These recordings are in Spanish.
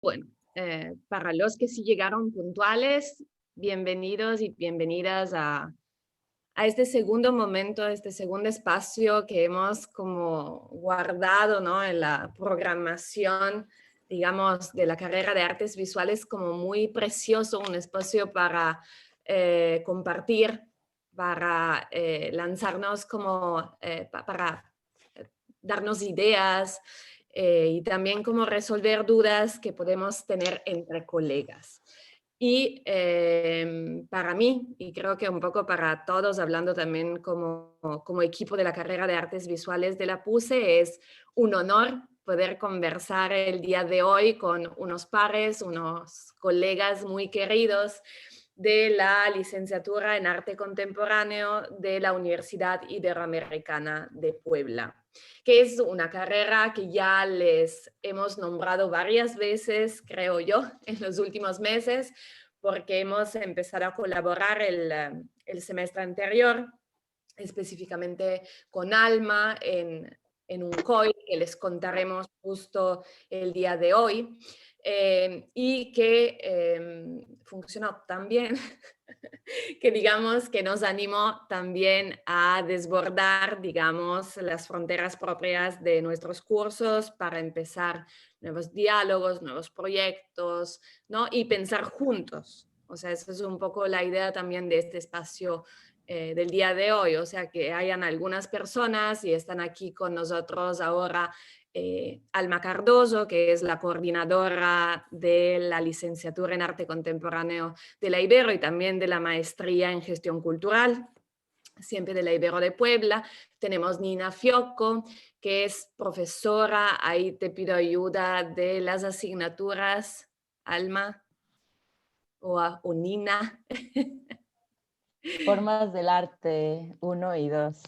Bueno, para los que sí llegaron puntuales, bienvenidos y bienvenidas a este segundo momento, a este segundo espacio que hemos como guardado, ¿no? En la programación, digamos, de la carrera de artes visuales como muy precioso, un espacio para compartir, para lanzarnos como, para darnos ideas y también como resolver dudas que podemos tener entre colegas. Y para mí, y creo que un poco para todos, hablando también como equipo de la carrera de artes visuales de la PUSE, es un honor poder conversar el día de hoy con unos pares, unos colegas muy queridos de la licenciatura en arte contemporáneo de la Universidad Iberoamericana de Puebla, que es una carrera que ya les hemos nombrado varias veces, creo yo, en los últimos meses, porque hemos empezado a colaborar el semestre anterior, específicamente con Alma en un COI que les contaremos justo el día de hoy, y que funcionó tan bien que digamos que nos animó también a desbordar, digamos, las fronteras propias de nuestros cursos para empezar nuevos diálogos, nuevos proyectos, ¿no? Y pensar juntos. O sea, esa es un poco la idea también de este espacio del día de hoy. O sea, que hayan algunas personas y están aquí con nosotros ahora Alma Cardoso, que es la coordinadora de la licenciatura en arte contemporáneo de la Ibero y también de la maestría en gestión cultural, siempre de la Ibero de Puebla. Tenemos Nina Fiocco, que es profesora, ahí te pido ayuda de las asignaturas, Alma o Nina. Formas del arte uno y 2.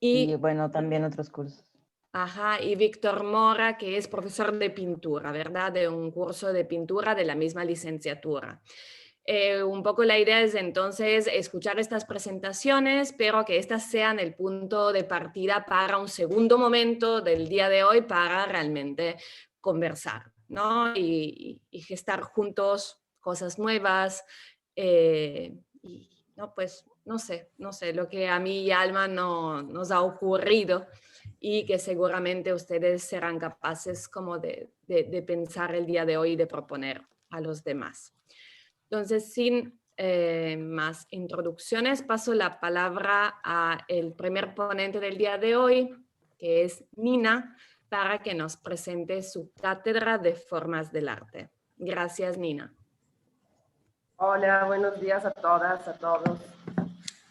Y Y, bueno, también otros cursos. ajá, y Víctor Mora, que es profesor de pintura, ¿verdad? De un curso de pintura de la misma licenciatura. Un poco la idea es entonces escuchar estas presentaciones, pero que estas sean el punto de partida para un segundo momento del día de hoy para realmente conversar, ¿no? Y gestar juntos cosas nuevas. Y no, pues no sé, lo que a mí y Alma no, nos ha ocurrido y que seguramente ustedes serán capaces como de pensar el día de hoy y de proponer a los demás. Entonces, sin más introducciones, paso la palabra a el primer ponente del día de hoy, que es Nina, para que nos presente su cátedra de formas del arte. Gracias, Nina. Hola, buenos días a todas, a todos.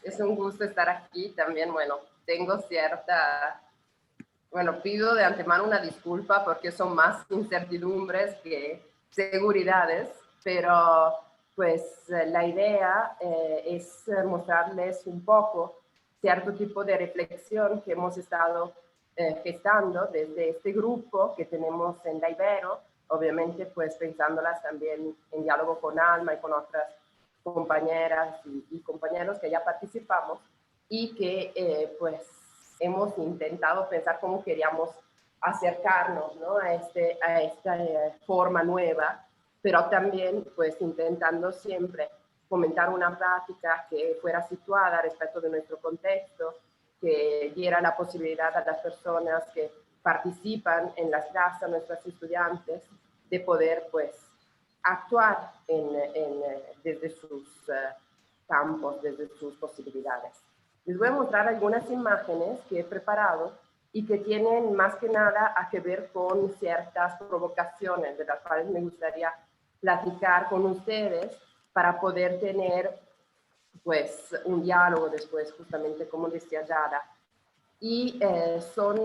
Es un gusto estar aquí también. Bueno, tengo pido de antemano una disculpa porque son más incertidumbres que seguridades, pero pues la idea es mostrarles un poco cierto tipo de reflexión que hemos estado gestando desde este grupo que tenemos en la Ibero, obviamente pues pensándolas también en diálogo con Alma y con otras compañeras y compañeros que ya participamos y que pues hemos intentado pensar cómo queríamos acercarnos, ¿no? a esta forma nueva, pero también pues intentando siempre fomentar una práctica que fuera situada respecto de nuestro contexto, que diera la posibilidad a las personas que participan en las clases, a nuestros estudiantes, de poder pues actuar desde sus campos, desde sus posibilidades. Les voy a mostrar algunas imágenes que he preparado y que tienen más que nada a que ver con ciertas provocaciones de las cuales me gustaría platicar con ustedes para poder tener pues un diálogo después, justamente como decía Yara. Y son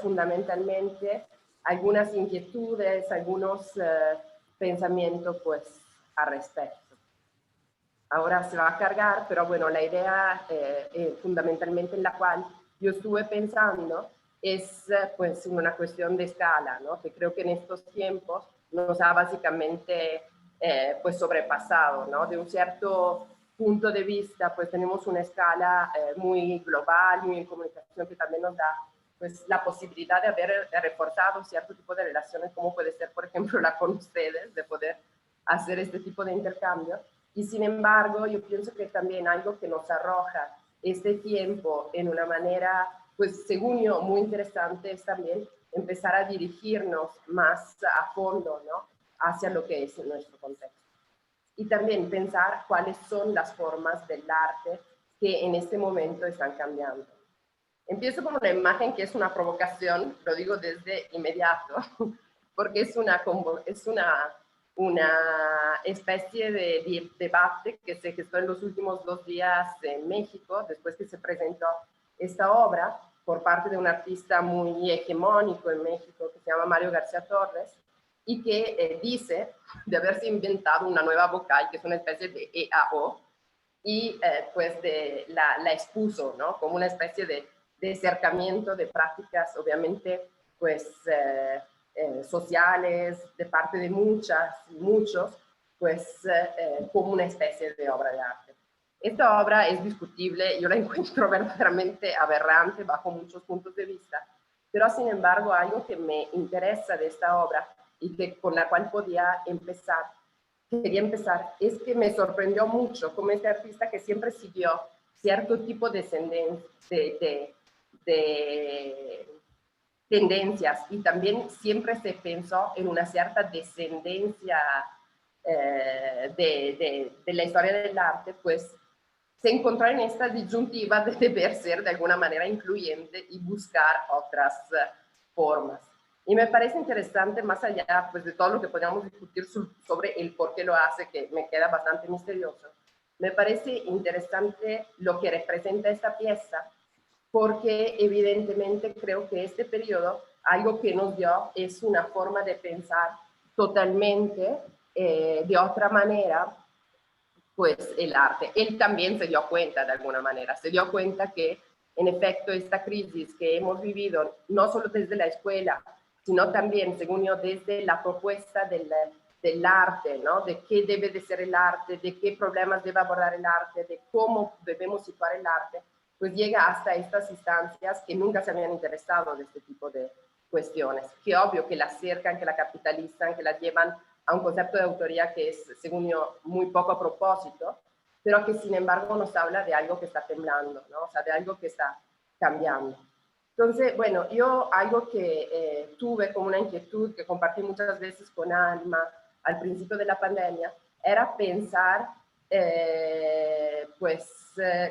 fundamentalmente algunas inquietudes, algunos pensamientos pues al respecto. Ahora se va a cargar, pero bueno, la idea fundamentalmente en la cual yo estuve pensando es pues una cuestión de escala, ¿no? Que creo que en estos tiempos nos ha básicamente pues sobrepasado, ¿no? De un cierto punto de vista, pues tenemos una escala muy global, muy en comunicación, que también nos da pues, la posibilidad de haber reforzado cierto tipo de relaciones, como puede ser, por ejemplo, la con ustedes, de poder hacer este tipo de intercambio. Y sin embargo, yo pienso que también algo que nos arroja este tiempo en una manera, pues según yo, muy interesante es también empezar a dirigirnos más a fondo, ¿no? Hacia lo que es nuestro contexto. Y también pensar cuáles son las formas del arte que en este momento están cambiando. Empiezo con una imagen que es una provocación, lo digo desde inmediato, porque es una especie de debate que se gestó en los últimos 2 días en México, después que se presentó esta obra por parte de un artista muy hegemónico en México que se llama Mario García Torres, y que dice de haberse inventado una nueva vocal, que es una especie de EAO, y pues la expuso, ¿no? Como una especie de acercamiento de prácticas, obviamente, pues sociales, de parte de muchos, pues como una especie de obra de arte. Esta obra es discutible, yo la encuentro verdaderamente aberrante bajo muchos puntos de vista, pero sin embargo algo que me interesa de esta obra y que con la cual quería empezar, es que me sorprendió mucho como este artista que siempre siguió cierto tipo de tendencias y también siempre se pensó en una cierta descendencia de la historia del arte, pues se encontró en esta disyuntiva de deber ser de alguna manera incluyente y buscar otras formas. Y me parece interesante, más allá pues, de todo lo que podríamos discutir sobre el por qué lo hace, que me queda bastante misterioso, me parece interesante lo que representa esta pieza, porque evidentemente creo que este periodo, algo que nos dio es una forma de pensar totalmente de otra manera, pues el arte. Él también se dio cuenta de alguna manera, se dio cuenta que en efecto esta crisis que hemos vivido, no solo desde la escuela, sino también, según yo, desde la propuesta del arte, ¿no? De qué debe de ser el arte, de qué problemas debe abordar el arte, de cómo debemos situar el arte, pues llega hasta estas instancias que nunca se habían interesado de este tipo de cuestiones, que obvio que la acercan, que la capitalizan, que la llevan a un concepto de autoría que es, según yo, muy poco a propósito, pero que sin embargo nos habla de algo que está temblando, ¿no? O sea, de algo que está cambiando. Entonces, bueno, yo algo que tuve como una inquietud que compartí muchas veces con Alma al principio de la pandemia, era pensar,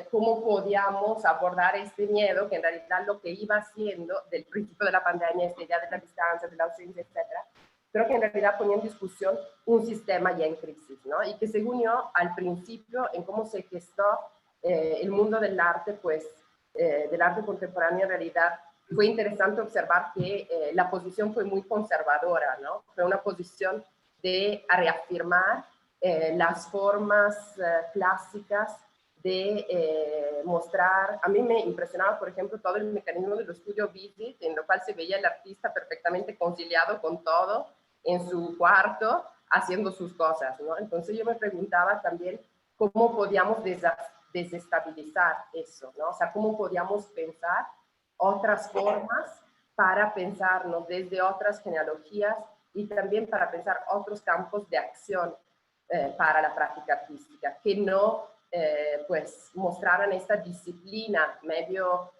cómo podíamos abordar este miedo, que en realidad lo que iba haciendo del principio de la pandemia, esta idea de la distancia, de la ausencia, etcétera, pero que en realidad ponía en discusión un sistema ya en crisis, ¿no? Y que según yo, al principio, en cómo se gestó el mundo del arte, pues, del arte contemporáneo, en realidad fue interesante observar que la posición fue muy conservadora, ¿no? Fue una posición de reafirmar las formas clásicas de mostrar. A mí me impresionaba, por ejemplo, todo el mecanismo del estudio Visit, en lo cual se veía el artista perfectamente conciliado con todo, en su cuarto, haciendo sus cosas, ¿no? Entonces yo me preguntaba también cómo podíamos desestabilizar eso, ¿no? O sea, cómo podíamos pensar otras formas para pensarnos desde otras genealogías y también para pensar otros campos de acción para la práctica artística, que no pues mostraran esta disciplina medio,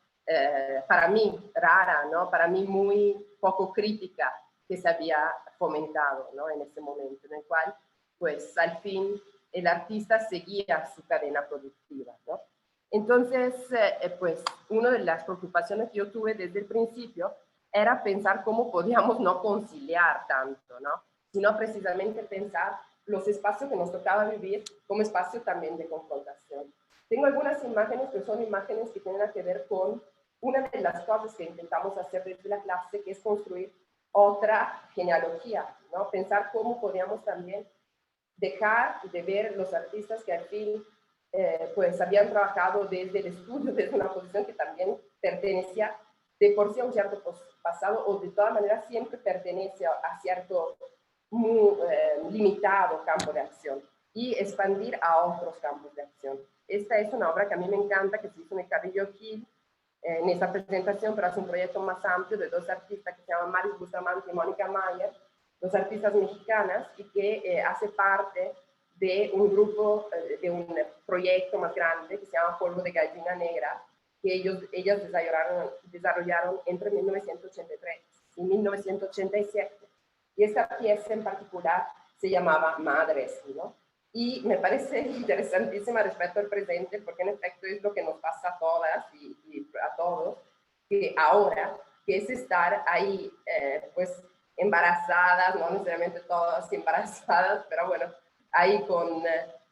para mí, rara, ¿no? Para mí muy poco crítica que se había fomentado, ¿no? En ese momento, en el cual, pues, al fin, el artista seguía su cadena productiva, ¿no? Entonces, pues, una de las preocupaciones que yo tuve desde el principio era pensar cómo podíamos no conciliar tanto, ¿no? Sino precisamente pensar los espacios que nos tocaba vivir como espacio también de confrontación. Tengo algunas imágenes que son imágenes que tienen que ver con una de las cosas que intentamos hacer desde la clase, que es construir otra genealogía, ¿no? Pensar cómo podíamos también dejar de ver los artistas que al fin pues habían trabajado desde el estudio, desde una posición que también pertenecía de por sí a un cierto pasado, o de todas maneras siempre pertenece a cierto muy limitado campo de acción, y expandir a otros campos de acción. Esta es una obra que a mí me encanta, que se hizo en el Carrillo Gil, en esta presentación, pero es un proyecto más amplio de dos artistas que se llaman Maris Bustamante y Mónica Mayer, dos artistas mexicanas, y que hace parte de un grupo, de un proyecto más grande que se llama Polvo de Gallina Negra, que ellas desarrollaron entre 1983 y 1987. Y esta pieza en particular se llamaba Madres, ¿no? Y me parece interesantísima respecto al presente, porque en efecto es lo que nos pasa a todas y a todos, que ahora, que es estar ahí, pues, embarazadas, no necesariamente todas embarazadas, pero bueno, ahí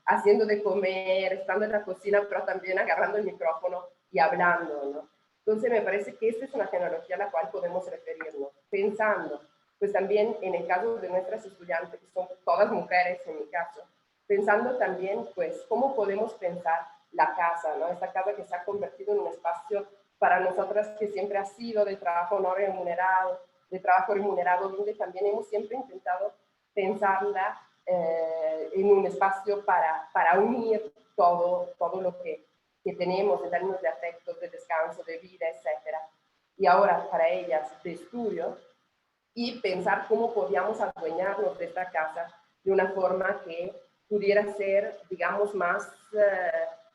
haciendo de comer, estando en la cocina, pero también agarrando el micrófono y hablando, ¿no? Entonces me parece que esta es una tecnología a la cual podemos referirnos, pensando, pues también en el caso de nuestras estudiantes, que son todas mujeres en mi caso, pensando también, pues, cómo podemos pensar la casa, ¿no? Esta casa que se ha convertido en un espacio para nosotras que siempre ha sido de trabajo no remunerado, de trabajo remunerado, donde también hemos siempre intentado pensarla en un espacio para unir todo lo que tenemos en términos de afectos, de descanso, de vida, etc. Y ahora para ellas de estudio, y pensar cómo podíamos adueñarnos de esta casa de una forma que pudiera ser, digamos, más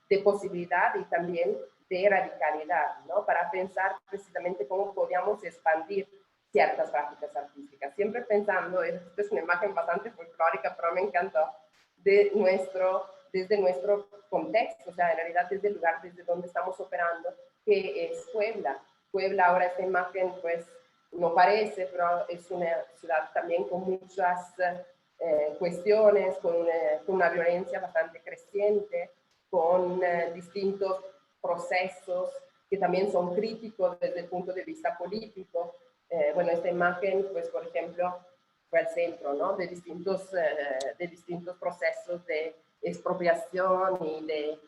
de posibilidad y también de radicalidad, ¿no? Para pensar precisamente cómo podíamos expandir ciertas prácticas artísticas. Siempre pensando, esta es una imagen bastante folclórica, pero me encantó, desde nuestro contexto, o sea, en realidad desde el lugar desde donde estamos operando, que es Puebla. Puebla, ahora esta imagen, pues, no parece, pero es una ciudad también con muchas cuestiones, con una violencia bastante creciente, con distintos procesos que también son críticos desde el punto de vista político. Bueno, esta imagen, pues, por ejemplo, fue al centro, ¿no? De distintos procesos de expropiación y de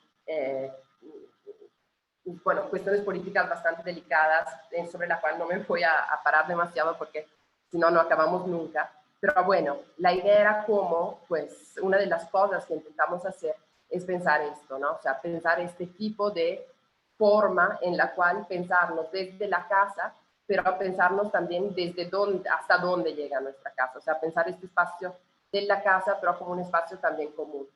bueno, cuestiones políticas bastante delicadas, sobre la cual no me voy a parar demasiado porque si no, no acabamos nunca. Pero bueno, la idea era cómo, pues, una de las cosas que intentamos hacer es pensar esto, ¿no? O sea, pensar este tipo de forma en la cual pensarnos desde la casa, pero pensarnos también desde dónde, hasta dónde llega nuestra casa. O sea, pensar este espacio de la casa, pero como un espacio también común.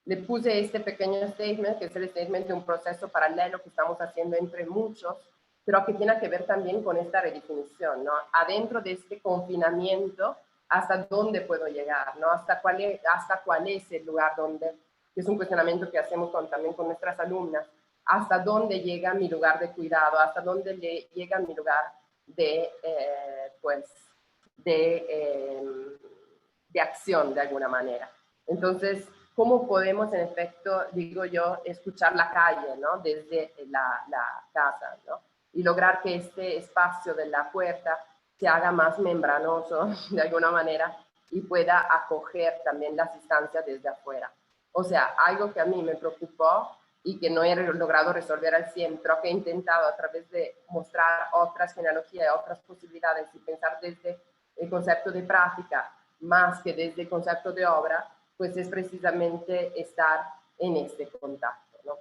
Le puse este pequeño statement, que es el statement de un proceso paralelo que estamos haciendo entre muchos, pero que tiene que ver también con esta redefinición, ¿no? Adentro de este confinamiento, ¿hasta dónde puedo llegar, ¿no? ¿Hasta cuál es el lugar donde, que es un cuestionamiento que hacemos también con nuestras alumnas, hasta dónde llega mi lugar de cuidado, hasta dónde llega mi lugar de, pues, de acción de alguna manera. Entonces, ¿cómo podemos, en efecto, digo yo, escuchar la calle, ¿no? Desde la casa, ¿no? Y lograr que este espacio de la puerta se haga más membranoso, de alguna manera, y pueda acoger también las instancias desde afuera. O sea, algo que a mí me preocupó y que no he logrado resolver al 100, pero que he intentado a través de mostrar otras genealogías, otras posibilidades y pensar desde el concepto de práctica más que desde el concepto de obra, pues es precisamente estar en este contacto, ¿no?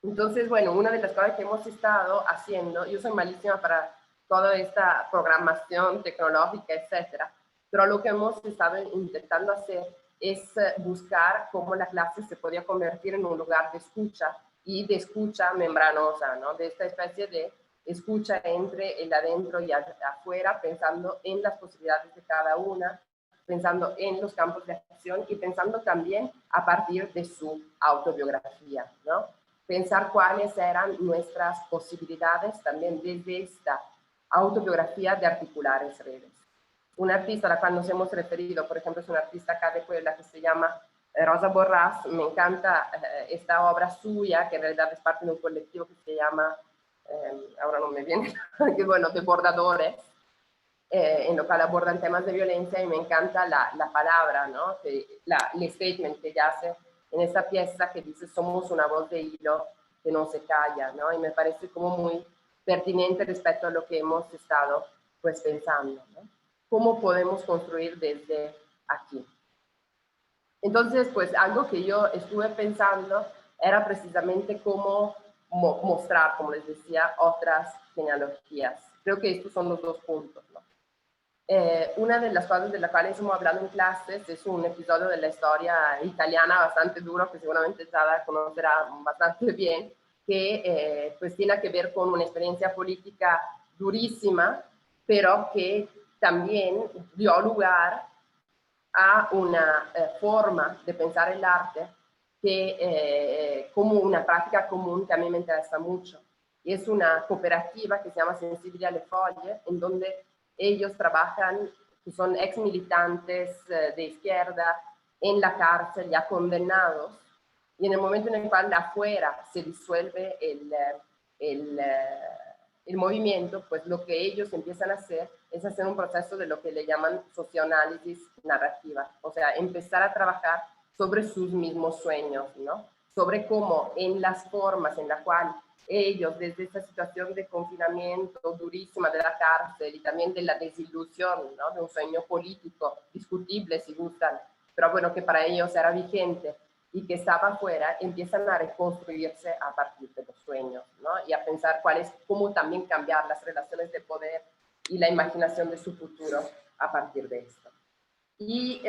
Entonces, bueno, una de las cosas que hemos estado haciendo, yo soy malísima para toda esta programación tecnológica, etcétera, pero lo que hemos estado intentando hacer es buscar cómo la clase se podía convertir en un lugar de escucha y de escucha membranosa, ¿no? De esta especie de escucha entre el adentro y afuera, pensando en las posibilidades de cada una, pensando en los campos de acción y pensando también a partir de su autobiografía, ¿no? Pensar cuáles eran nuestras posibilidades también desde esta autobiografía de articular esas redes. Una artista a la cual nos hemos referido, por ejemplo, es una artista acá de Puebla que se llama Rosa Borrás. Me encanta esta obra suya, que en realidad es parte de un colectivo que se llama, ahora no me viene, que bueno, de bordadores, en lo cual abordan temas de violencia, y me encanta la palabra, ¿no? El statement que ella hace en esta pieza, que dice: somos una voz de hilo que no se calla, ¿no? Y me parece como muy pertinente respecto a lo que hemos estado, pues, pensando, ¿no? ¿Cómo podemos construir desde aquí? Entonces, pues, algo que yo estuve pensando era precisamente cómo mostrar, como les decía, otras genealogías. Creo que estos son los dos puntos, ¿no? Una de las cosas de las cuales hemos hablado en clases es un episodio de la historia italiana bastante duro, que seguramente Sara conocerá bastante bien, que pues tiene que ver con una experiencia política durísima, pero que también dio lugar a una forma de pensar el arte que como una práctica común que a mí me interesa mucho. Y es una cooperativa que se llama Sensibilidad alle Foglie, en donde ellos trabajan, que son ex militantes de izquierda en la cárcel, ya condenados, y en el momento en el cual afuera se disuelve el movimiento, pues lo que ellos empiezan a hacer es hacer un proceso de lo que le llaman socioanálisis narrativa, o sea, empezar a trabajar sobre sus mismos sueños, ¿no? Sobre cómo en las formas en las cuales ellos, desde esta situación de confinamiento durísima de la cárcel y también de la desilusión, ¿no? De un sueño político discutible, si gustan, pero bueno, que para ellos era vigente y que estaba afuera, empiezan a reconstruirse a partir de los sueños, ¿no? Y a pensar cómo también cambiar las relaciones de poder y la imaginación de su futuro a partir de esto. Y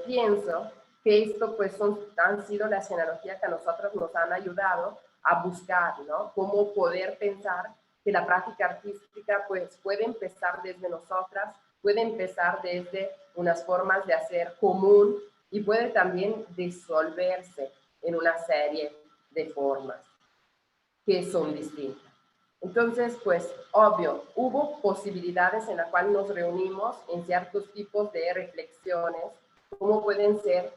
pienso que esto pues han sido las genealogías que a nosotros nos han ayudado a buscar, ¿no? Cómo poder pensar que la práctica artística pues puede empezar desde nosotras, puede empezar desde unas formas de hacer común y puede también disolverse en una serie de formas que son distintas. Entonces, pues, obvio, hubo posibilidades en las cuales nos reunimos en ciertos tipos de reflexiones, como pueden ser,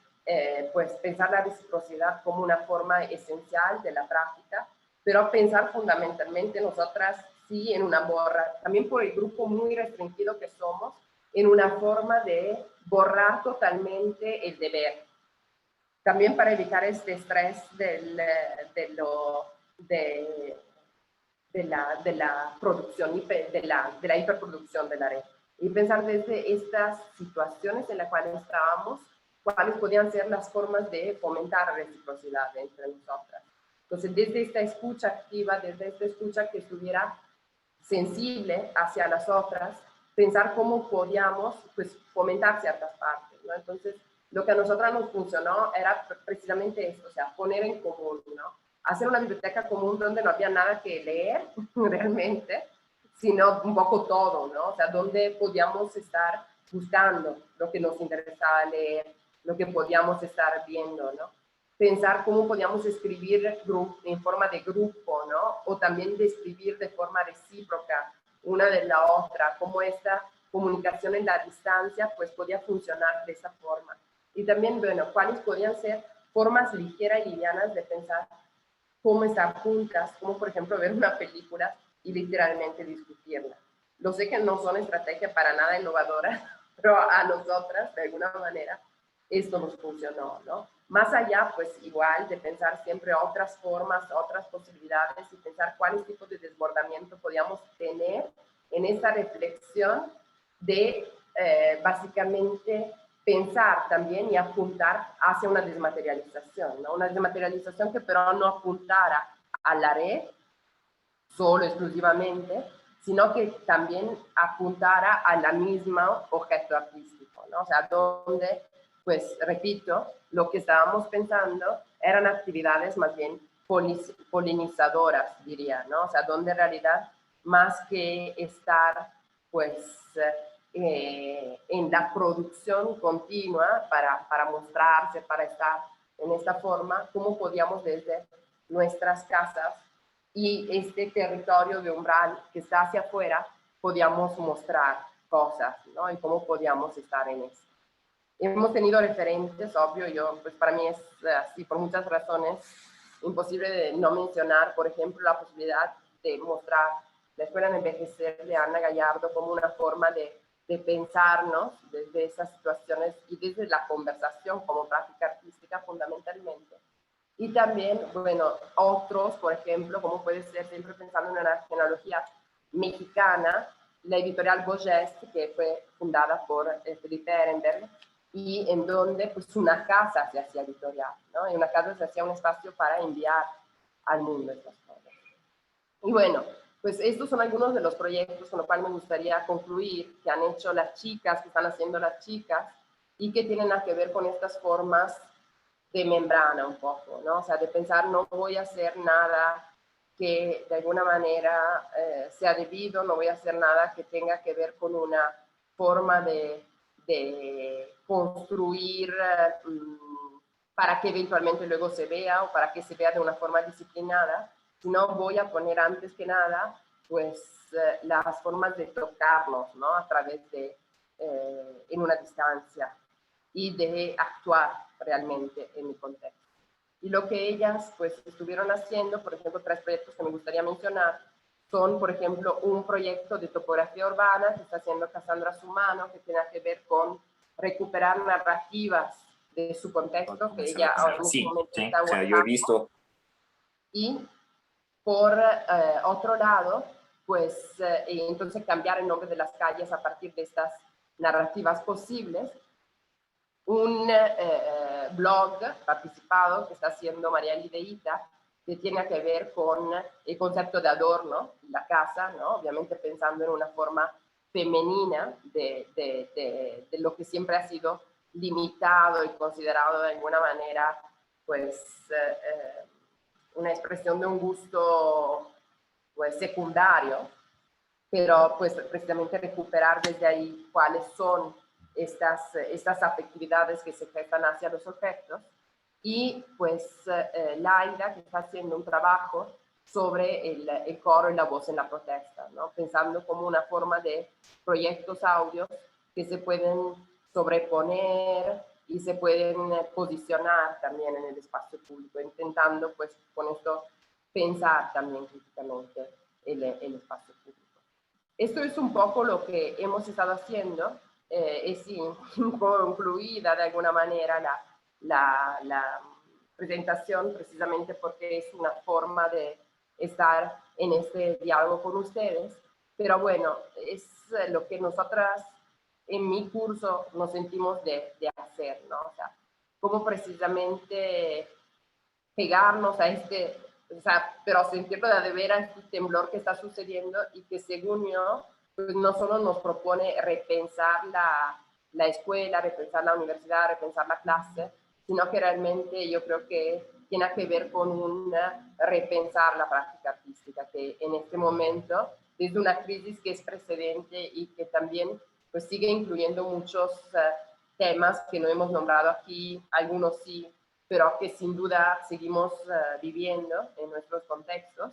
pues, pensar la reciprocidad como una forma esencial de la práctica, pero pensar fundamentalmente nosotras sí en una borra, también por el grupo muy restringido que somos, en una forma de borrar totalmente el deber. También para evitar este estrés de la producción, de la hiperproducción de la red. Y pensar desde estas situaciones en las cuales estábamos, cuáles podían ser las formas de fomentar la reciprocidad entre nosotras. Entonces, desde esta escucha activa, desde esta escucha que estuviera sensible hacia las otras, pensar cómo podíamos pues, fomentar ciertas partes, ¿no? Entonces, lo que a nosotras nos funcionó era precisamente esto, o sea, poner en común, ¿no? Hacer una biblioteca común donde no había nada que leer realmente, sino un poco todo, ¿no? O sea, donde podíamos estar buscando lo que nos interesaba leer, lo que podíamos estar viendo, ¿no? Pensar cómo podíamos escribir en forma de grupo, ¿no? O también de escribir de forma recíproca una de la otra, cómo esta comunicación en la distancia pues podía funcionar de esa forma. Y también, bueno, cuáles podían ser formas ligeras y livianas de pensar cómo estar juntas, como por ejemplo ver una película y literalmente discutirla. Lo sé que no son estrategias para nada innovadoras, pero a nosotras, de alguna manera, esto nos funcionó, ¿no? Más allá, pues igual, de pensar siempre otras formas, otras posibilidades y pensar cuáles tipos de desbordamiento podíamos tener en esta reflexión de básicamente pensar también y apuntar hacia una desmaterialización, ¿no? Una desmaterialización que pero no apuntara a la red solo exclusivamente, sino que también apuntara a la misma objeto artístico, ¿no? O sea, donde, pues, repito, lo que estábamos pensando eran actividades más bien polinizadoras, diría, ¿no? O sea, donde en realidad, más que estar, pues, en la producción continua para mostrarse, para estar en esta forma, cómo podíamos desde nuestras casas y este territorio de umbral que está hacia afuera, podíamos mostrar cosas, ¿no? Y cómo podíamos estar en eso. Hemos tenido referentes, obvio, pues para mí es así por muchas razones imposible de no mencionar, por ejemplo, la posibilidad de mostrar la Escuela de Envejecer de Ana Gallardo como una forma de pensarnos desde esas situaciones y desde la conversación como práctica artística fundamentalmente. Y también, bueno, otros, por ejemplo, como puede ser, siempre pensando en una genealogía mexicana, la editorial Boggest, que fue fundada por Felipe Ehrenberg, y en donde pues una casa se hacía editorial, ¿no? En una casa se hacía un espacio para enviar al mundo estas cosas. Y bueno, pues estos son algunos de los proyectos con los cuales me gustaría concluir, que han hecho las chicas, que están haciendo las chicas, y que tienen a que ver con estas formas de membrana un poco, ¿no? O sea, de pensar, no voy a hacer nada que de alguna manera sea debido, no voy a hacer nada que tenga que ver con una forma de construir para que eventualmente luego se vea o para que se vea de una forma disciplinada, sino voy a poner antes que nada, pues, las formas de tocarnos, ¿no? A través de, en una distancia y de actuar realmente en mi contexto. Y lo que ellas pues estuvieron haciendo, por ejemplo, 3 proyectos que me gustaría mencionar, son, por ejemplo, un proyecto de topografía urbana que está haciendo Cassandra Sumano, que tiene que ver con recuperar narrativas de su contexto, que ella ahora en este momento está en o sea, yo he visto. Y por otro lado, pues entonces cambiar el nombre de las calles a partir de estas narrativas posibles. Un blog participado que está haciendo María Lideita, que tiene que ver con el concepto de adorno, la casa, ¿no? Obviamente pensando en una forma femenina de lo que siempre ha sido limitado y considerado de alguna manera, pues, una expresión de un gusto, pues, secundario, pero pues precisamente recuperar desde ahí cuáles son estas afectividades que se gestan hacia los objetos. Y pues Laila, que está haciendo un trabajo sobre el coro y la voz en la protesta, ¿no? Pensando como una forma de proyectos audios que se pueden sobreponer y se pueden posicionar también en el espacio público, intentando pues con esto pensar también críticamente el espacio público. Esto es un poco lo que hemos estado haciendo, es concluida de alguna manera la presentación, precisamente porque es una forma de estar en este diálogo con ustedes, pero bueno, es lo que nosotras en mi curso nos sentimos de hacer, ¿no? O sea, cómo precisamente pegarnos a este, o sea, pero sentirlo de veras este temblor que está sucediendo y que según yo, pues no solo nos propone repensar la escuela, repensar la universidad, repensar la clase, sino que realmente yo creo que tiene que ver con repensar la práctica artística, que en este momento, desde una crisis que es precedente y que también pues sigue incluyendo muchos temas que no hemos nombrado aquí, algunos sí, pero que sin duda seguimos viviendo en nuestros contextos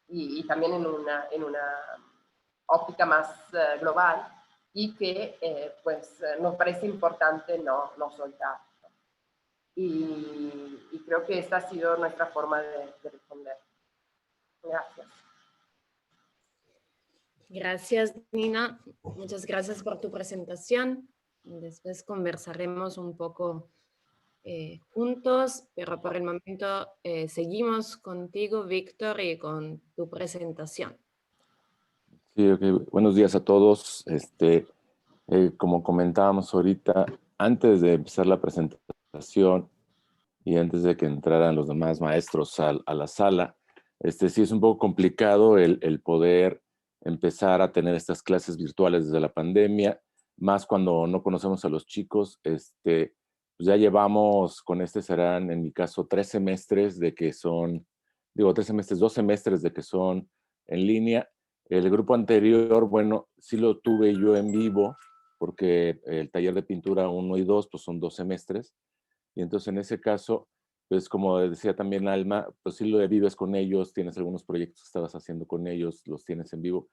y también en una óptica más global y que pues nos parece importante no soltar. Y creo que esta ha sido nuestra forma de responder. Gracias. Gracias, Nina. Muchas gracias por tu presentación. Después conversaremos un poco juntos, pero por el momento seguimos contigo, Víctor, y con tu presentación. Sí, okay. Buenos días a todos. Como comentábamos ahorita, antes de empezar la presentación y antes de que entraran los demás maestros a la sala, sí es un poco complicado el poder empezar a tener estas clases virtuales desde la pandemia, más cuando no conocemos a los chicos. Pues ya llevamos, con serán en mi caso 3 semestres de que son, 3 semestres, 2 semestres de que son en línea. El grupo anterior, bueno, sí lo tuve yo en vivo, porque el taller de pintura 1 y 2, pues son 2 semestres. Y entonces en ese caso, pues como decía también Alma, pues sí lo vives con ellos, tienes algunos proyectos que estabas haciendo con ellos, los tienes en vivo.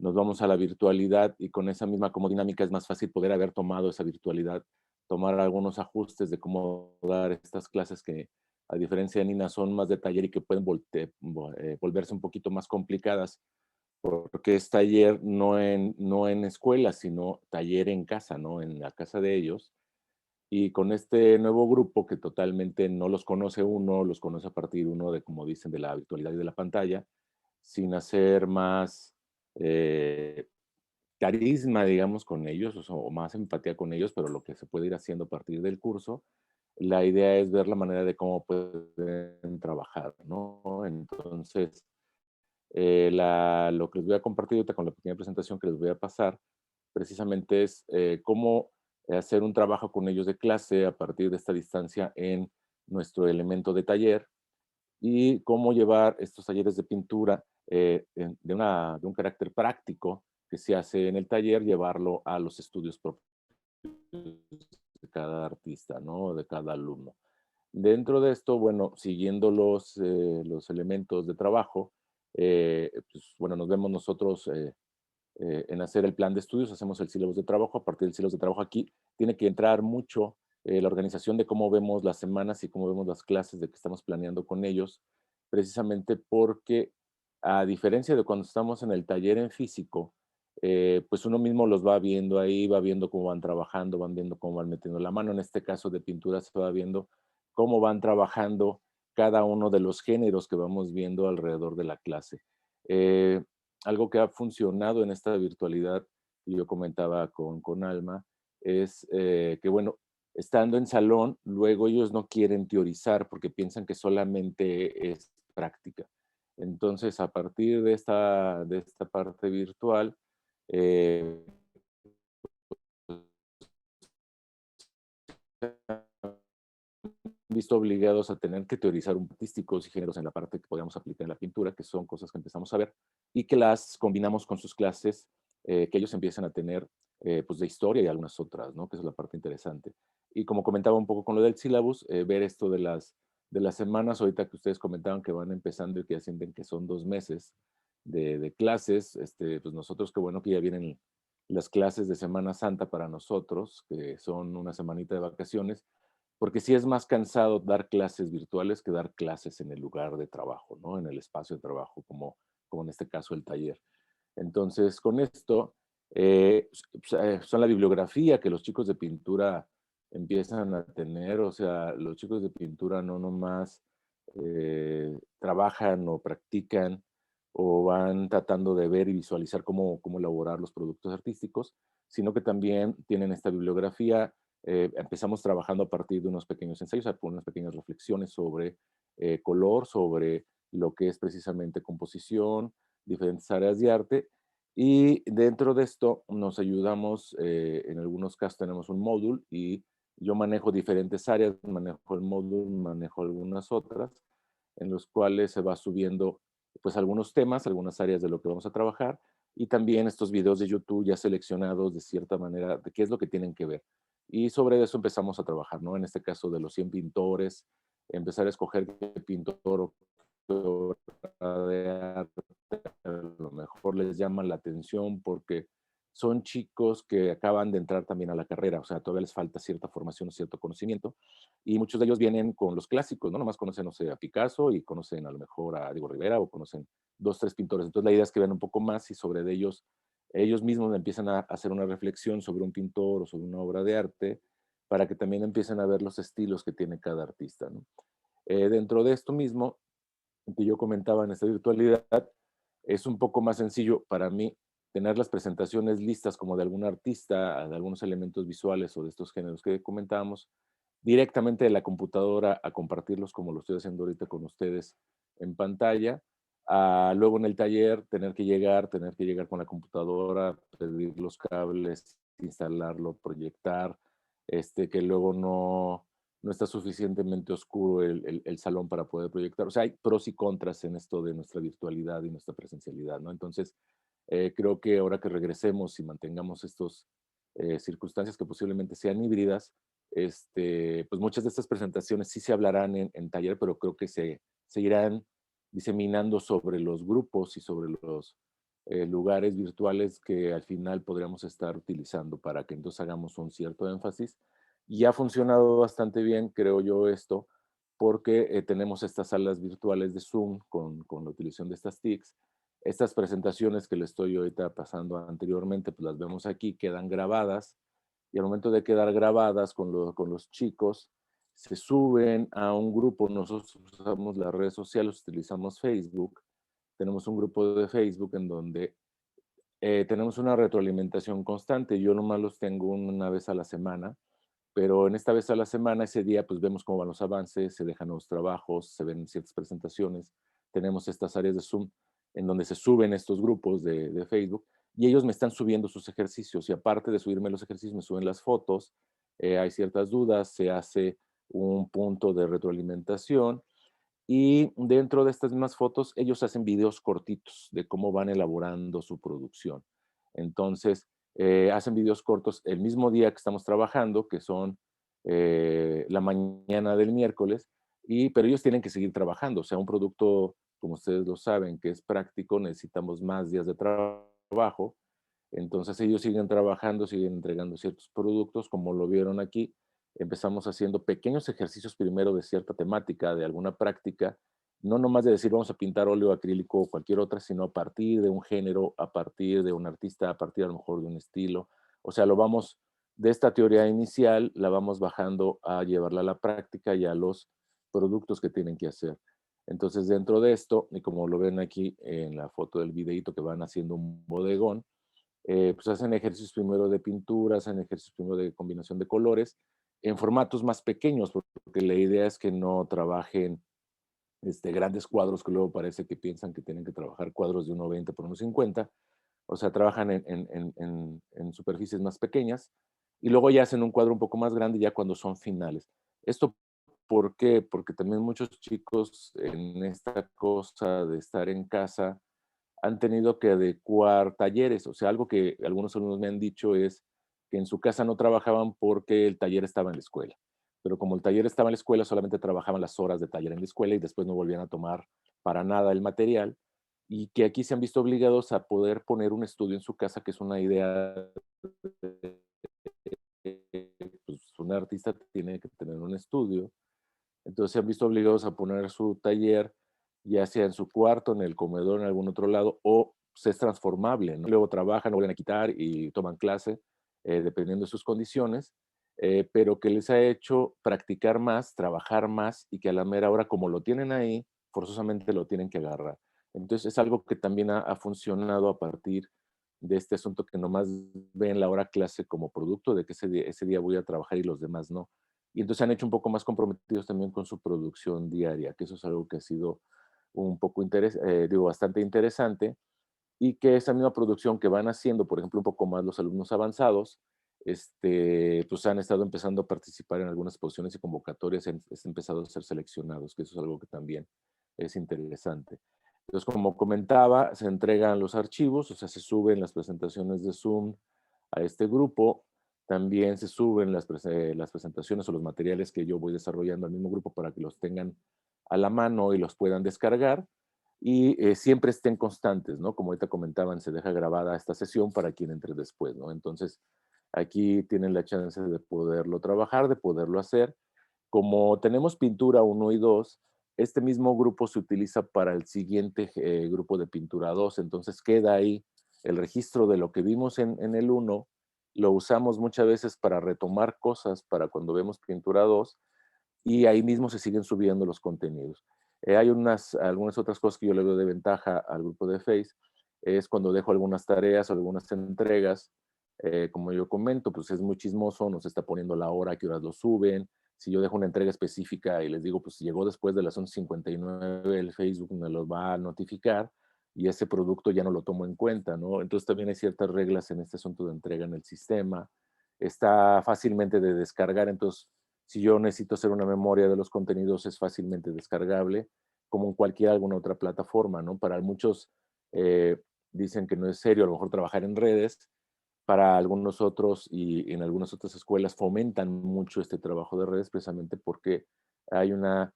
Nos vamos a la virtualidad y con esa misma como dinámica es más fácil poder haber tomado esa virtualidad, tomar algunos ajustes de cómo dar estas clases que, a diferencia de Nina, son más de taller y que pueden volverse un poquito más complicadas, porque es taller no en escuela, sino taller en casa, ¿no? En la casa de ellos. Y con este nuevo grupo que totalmente no los conoce uno, los conoce a partir uno de, como dicen, de la virtualidad y de la pantalla, sin hacer más carisma, digamos, con ellos, o más empatía con ellos, pero lo que se puede ir haciendo a partir del curso, la idea es ver la manera de cómo pueden trabajar, ¿no? Entonces, Lo que les voy a compartir ahorita con la pequeña presentación que les voy a pasar, precisamente es cómo hacer un trabajo con ellos de clase a partir de esta distancia en nuestro elemento de taller y cómo llevar estos talleres de pintura de un carácter práctico que se hace en el taller, llevarlo a los estudios propios de cada artista, ¿no? De cada alumno. Dentro de esto, bueno, siguiendo los elementos de trabajo, pues, bueno, nos vemos nosotros en hacer el plan de estudios, hacemos el sílabus de trabajo. A partir del sílabus de trabajo aquí tiene que entrar mucho la organización de cómo vemos las semanas y cómo vemos las clases de que estamos planeando con ellos, precisamente porque a diferencia de cuando estamos en el taller en físico, pues uno mismo los va viendo ahí, va viendo cómo van trabajando, van viendo cómo van metiendo la mano. En este caso de pintura se va viendo cómo van trabajando cada uno de los géneros que vamos viendo alrededor de la clase. Eh, Algo que ha funcionado en esta virtualidad, y yo comentaba con Alma, es que, bueno, estando en salón, luego ellos no quieren teorizar porque piensan que solamente es práctica. Entonces, a partir de esta parte virtual, eh, visto obligados a tener que teorizar un artísticos y géneros en la parte que podíamos aplicar en la pintura, que son cosas que empezamos a ver, y que las combinamos con sus clases, que ellos empiezan a tener pues de historia y algunas otras, ¿no? Que es la parte interesante. Y como comentaba un poco con lo del sílabus, ver esto de las semanas, ahorita que ustedes comentaban que van empezando y que ya sienten que son 2 meses de clases, pues nosotros, qué bueno que ya vienen las clases de Semana Santa para nosotros, que son una semanita de vacaciones, porque sí es más cansado dar clases virtuales que dar clases en el lugar de trabajo, ¿no? En el espacio de trabajo, como en este caso el taller. Entonces, con esto, son la bibliografía que los chicos de pintura empiezan a tener, o sea, los chicos de pintura no nomás trabajan o practican o van tratando de ver y visualizar cómo elaborar los productos artísticos, sino que también tienen esta bibliografía. Empezamos trabajando a partir de unos pequeños ensayos, unas pequeñas reflexiones sobre color, sobre lo que es precisamente composición, diferentes áreas de arte. Y dentro de esto nos ayudamos, en algunos casos tenemos un módulo y yo manejo diferentes áreas, manejo el módulo, manejo algunas otras, en los cuales se va subiendo pues algunos temas, algunas áreas de lo que vamos a trabajar y también estos videos de YouTube ya seleccionados de cierta manera de qué es lo que tienen que ver. Y sobre eso empezamos a trabajar, ¿no? En este caso de los 100 pintores, empezar a escoger qué pintor o qué obra de arte a lo mejor les llama la atención porque son chicos que acaban de entrar también a la carrera, o sea, todavía les falta cierta formación, cierto conocimiento, y muchos de ellos vienen con los clásicos, ¿no? Nomás conocen, no sé, a Picasso y conocen a lo mejor a Diego Rivera o conocen 2, 3 pintores. Entonces la idea es que vean un poco más y sobre de ellos mismos empiezan a hacer una reflexión sobre un pintor o sobre una obra de arte para que también empiecen a ver los estilos que tiene cada artista, ¿no? Dentro de esto mismo, que yo comentaba en esta virtualidad, es un poco más sencillo para mí tener las presentaciones listas como de algún artista, de algunos elementos visuales o de estos géneros que comentábamos, directamente de la computadora a compartirlos como lo estoy haciendo ahorita con ustedes en pantalla, a luego en el taller tener que llegar con la computadora, pedir los cables, instalarlo, proyectar, que luego no está suficientemente oscuro el salón para poder proyectar. O sea, hay pros y contras en esto de nuestra virtualidad y nuestra presencialidad, ¿no? Entonces, creo que ahora que regresemos y mantengamos estas circunstancias que posiblemente sean híbridas, pues muchas de estas presentaciones sí se hablarán en taller, pero creo que se irán diseminando sobre los grupos y sobre los lugares virtuales que al final podríamos estar utilizando para que entonces hagamos un cierto énfasis. Y ha funcionado bastante bien, creo yo, esto, porque tenemos estas salas virtuales de Zoom con la utilización de estas TICs. Estas presentaciones que le estoy ahorita pasando anteriormente, pues las vemos aquí, quedan grabadas y al momento de quedar grabadas con los chicos, se suben a un grupo. Nosotros usamos las redes sociales, utilizamos Facebook. Tenemos un grupo de Facebook en donde tenemos una retroalimentación constante. Yo nomás los tengo una vez a la semana, pero en esta vez a la semana, ese día, pues vemos cómo van los avances, se dejan los trabajos, se ven ciertas presentaciones, tenemos estas áreas de Zoom en donde se suben estos grupos de Facebook, y ellos me están subiendo sus ejercicios, y aparte de subirme los ejercicios, me suben las fotos, hay ciertas dudas, se hace un punto de retroalimentación, y dentro de estas mismas fotos, ellos hacen videos cortitos de cómo van elaborando su producción. Entonces, hacen videos cortos el mismo día que estamos trabajando, que son la mañana del miércoles, pero ellos tienen que seguir trabajando. O sea, un producto, como ustedes lo saben, que es práctico, necesitamos más días de trabajo. Entonces ellos siguen trabajando, siguen entregando ciertos productos, como lo vieron aquí. Empezamos haciendo pequeños ejercicios primero de cierta temática, de alguna práctica, no nomás de decir vamos a pintar óleo acrílico o cualquier otra, sino a partir de un género, a partir de un artista, a partir a lo mejor de un estilo. O sea, lo vamos, de esta teoría inicial, la vamos bajando a llevarla a la práctica y a los productos que tienen que hacer. Entonces, dentro de esto, y como lo ven aquí en la foto del videíto que van haciendo un bodegón, pues hacen ejercicios primero de pintura, hacen ejercicios primero de combinación de colores, en formatos más pequeños, porque la idea es que no trabajen grandes cuadros que luego parece que piensan que tienen que trabajar cuadros de 1,20 por 1,50. O sea, trabajan en superficies más pequeñas y luego ya hacen un cuadro un poco más grande ya cuando son finales. ¿Esto por qué? Porque también muchos chicos en esta cosa de estar en casa han tenido que adecuar talleres. O sea, algo que algunos alumnos me han dicho es que en su casa no trabajaban porque el taller estaba en la escuela. Pero como el taller estaba en la escuela, solamente trabajaban las horas de taller en la escuela y después no volvían a tomar para nada el material. Y que aquí se han visto obligados a poder poner un estudio en su casa, que es una idea, pues un artista tiene que tener un estudio. Entonces se han visto obligados a poner su taller, ya sea en su cuarto, en el comedor, en algún otro lado, o pues, es transformable, ¿no? Luego trabajan, lo vuelven a quitar y toman clase, dependiendo de sus condiciones, pero que les ha hecho practicar más, trabajar más y que a la mera hora, como lo tienen ahí, forzosamente lo tienen que agarrar. Entonces es algo que también ha funcionado a partir de este asunto que nomás ven la hora clase como producto de que ese día voy a trabajar y los demás no. Y entonces se han hecho un poco más comprometidos también con su producción diaria, que eso es algo que ha sido un poco bastante interesante, y que esa misma producción que van haciendo, por ejemplo, un poco más los alumnos avanzados, pues han estado empezando a participar en algunas exposiciones y convocatorias, han empezado a ser seleccionados, que eso es algo que también es interesante. Entonces, como comentaba, se entregan los archivos, o sea, se suben las presentaciones de Zoom a este grupo, también se suben las presentaciones o los materiales que yo voy desarrollando al mismo grupo para que los tengan a la mano y los puedan descargar y siempre estén constantes, ¿no? Como ahorita comentaban, se deja grabada esta sesión para quien entre después, ¿no? Entonces, aquí tienen la chance de poderlo trabajar, de poderlo hacer. Como tenemos pintura 1 y 2, este mismo grupo se utiliza para el siguiente grupo de pintura 2, entonces queda ahí el registro de lo que vimos en el 1, lo usamos muchas veces para retomar cosas para cuando vemos pintura 2 y ahí mismo se siguen subiendo los contenidos. Hay algunas otras cosas que yo le veo de ventaja al grupo de Face, es cuando dejo algunas tareas o algunas entregas, como yo comento, pues es muy chismoso, nos está poniendo la hora, a qué horas lo suben. Si yo dejo una entrega específica y les digo, pues si llegó después de las 11:59, el Facebook me lo va a notificar y ese producto ya no lo tomo en cuenta, ¿no? Entonces también hay ciertas reglas en este asunto de entrega en el sistema. Está fácilmente de descargar, entonces si yo necesito hacer una memoria de los contenidos, es fácilmente descargable, como en alguna otra plataforma, ¿no? Para muchos eh, dicen que no es serio a lo mejor trabajar en redes, para algunos otros y en algunas otras escuelas fomentan mucho este trabajo de redes precisamente porque hay una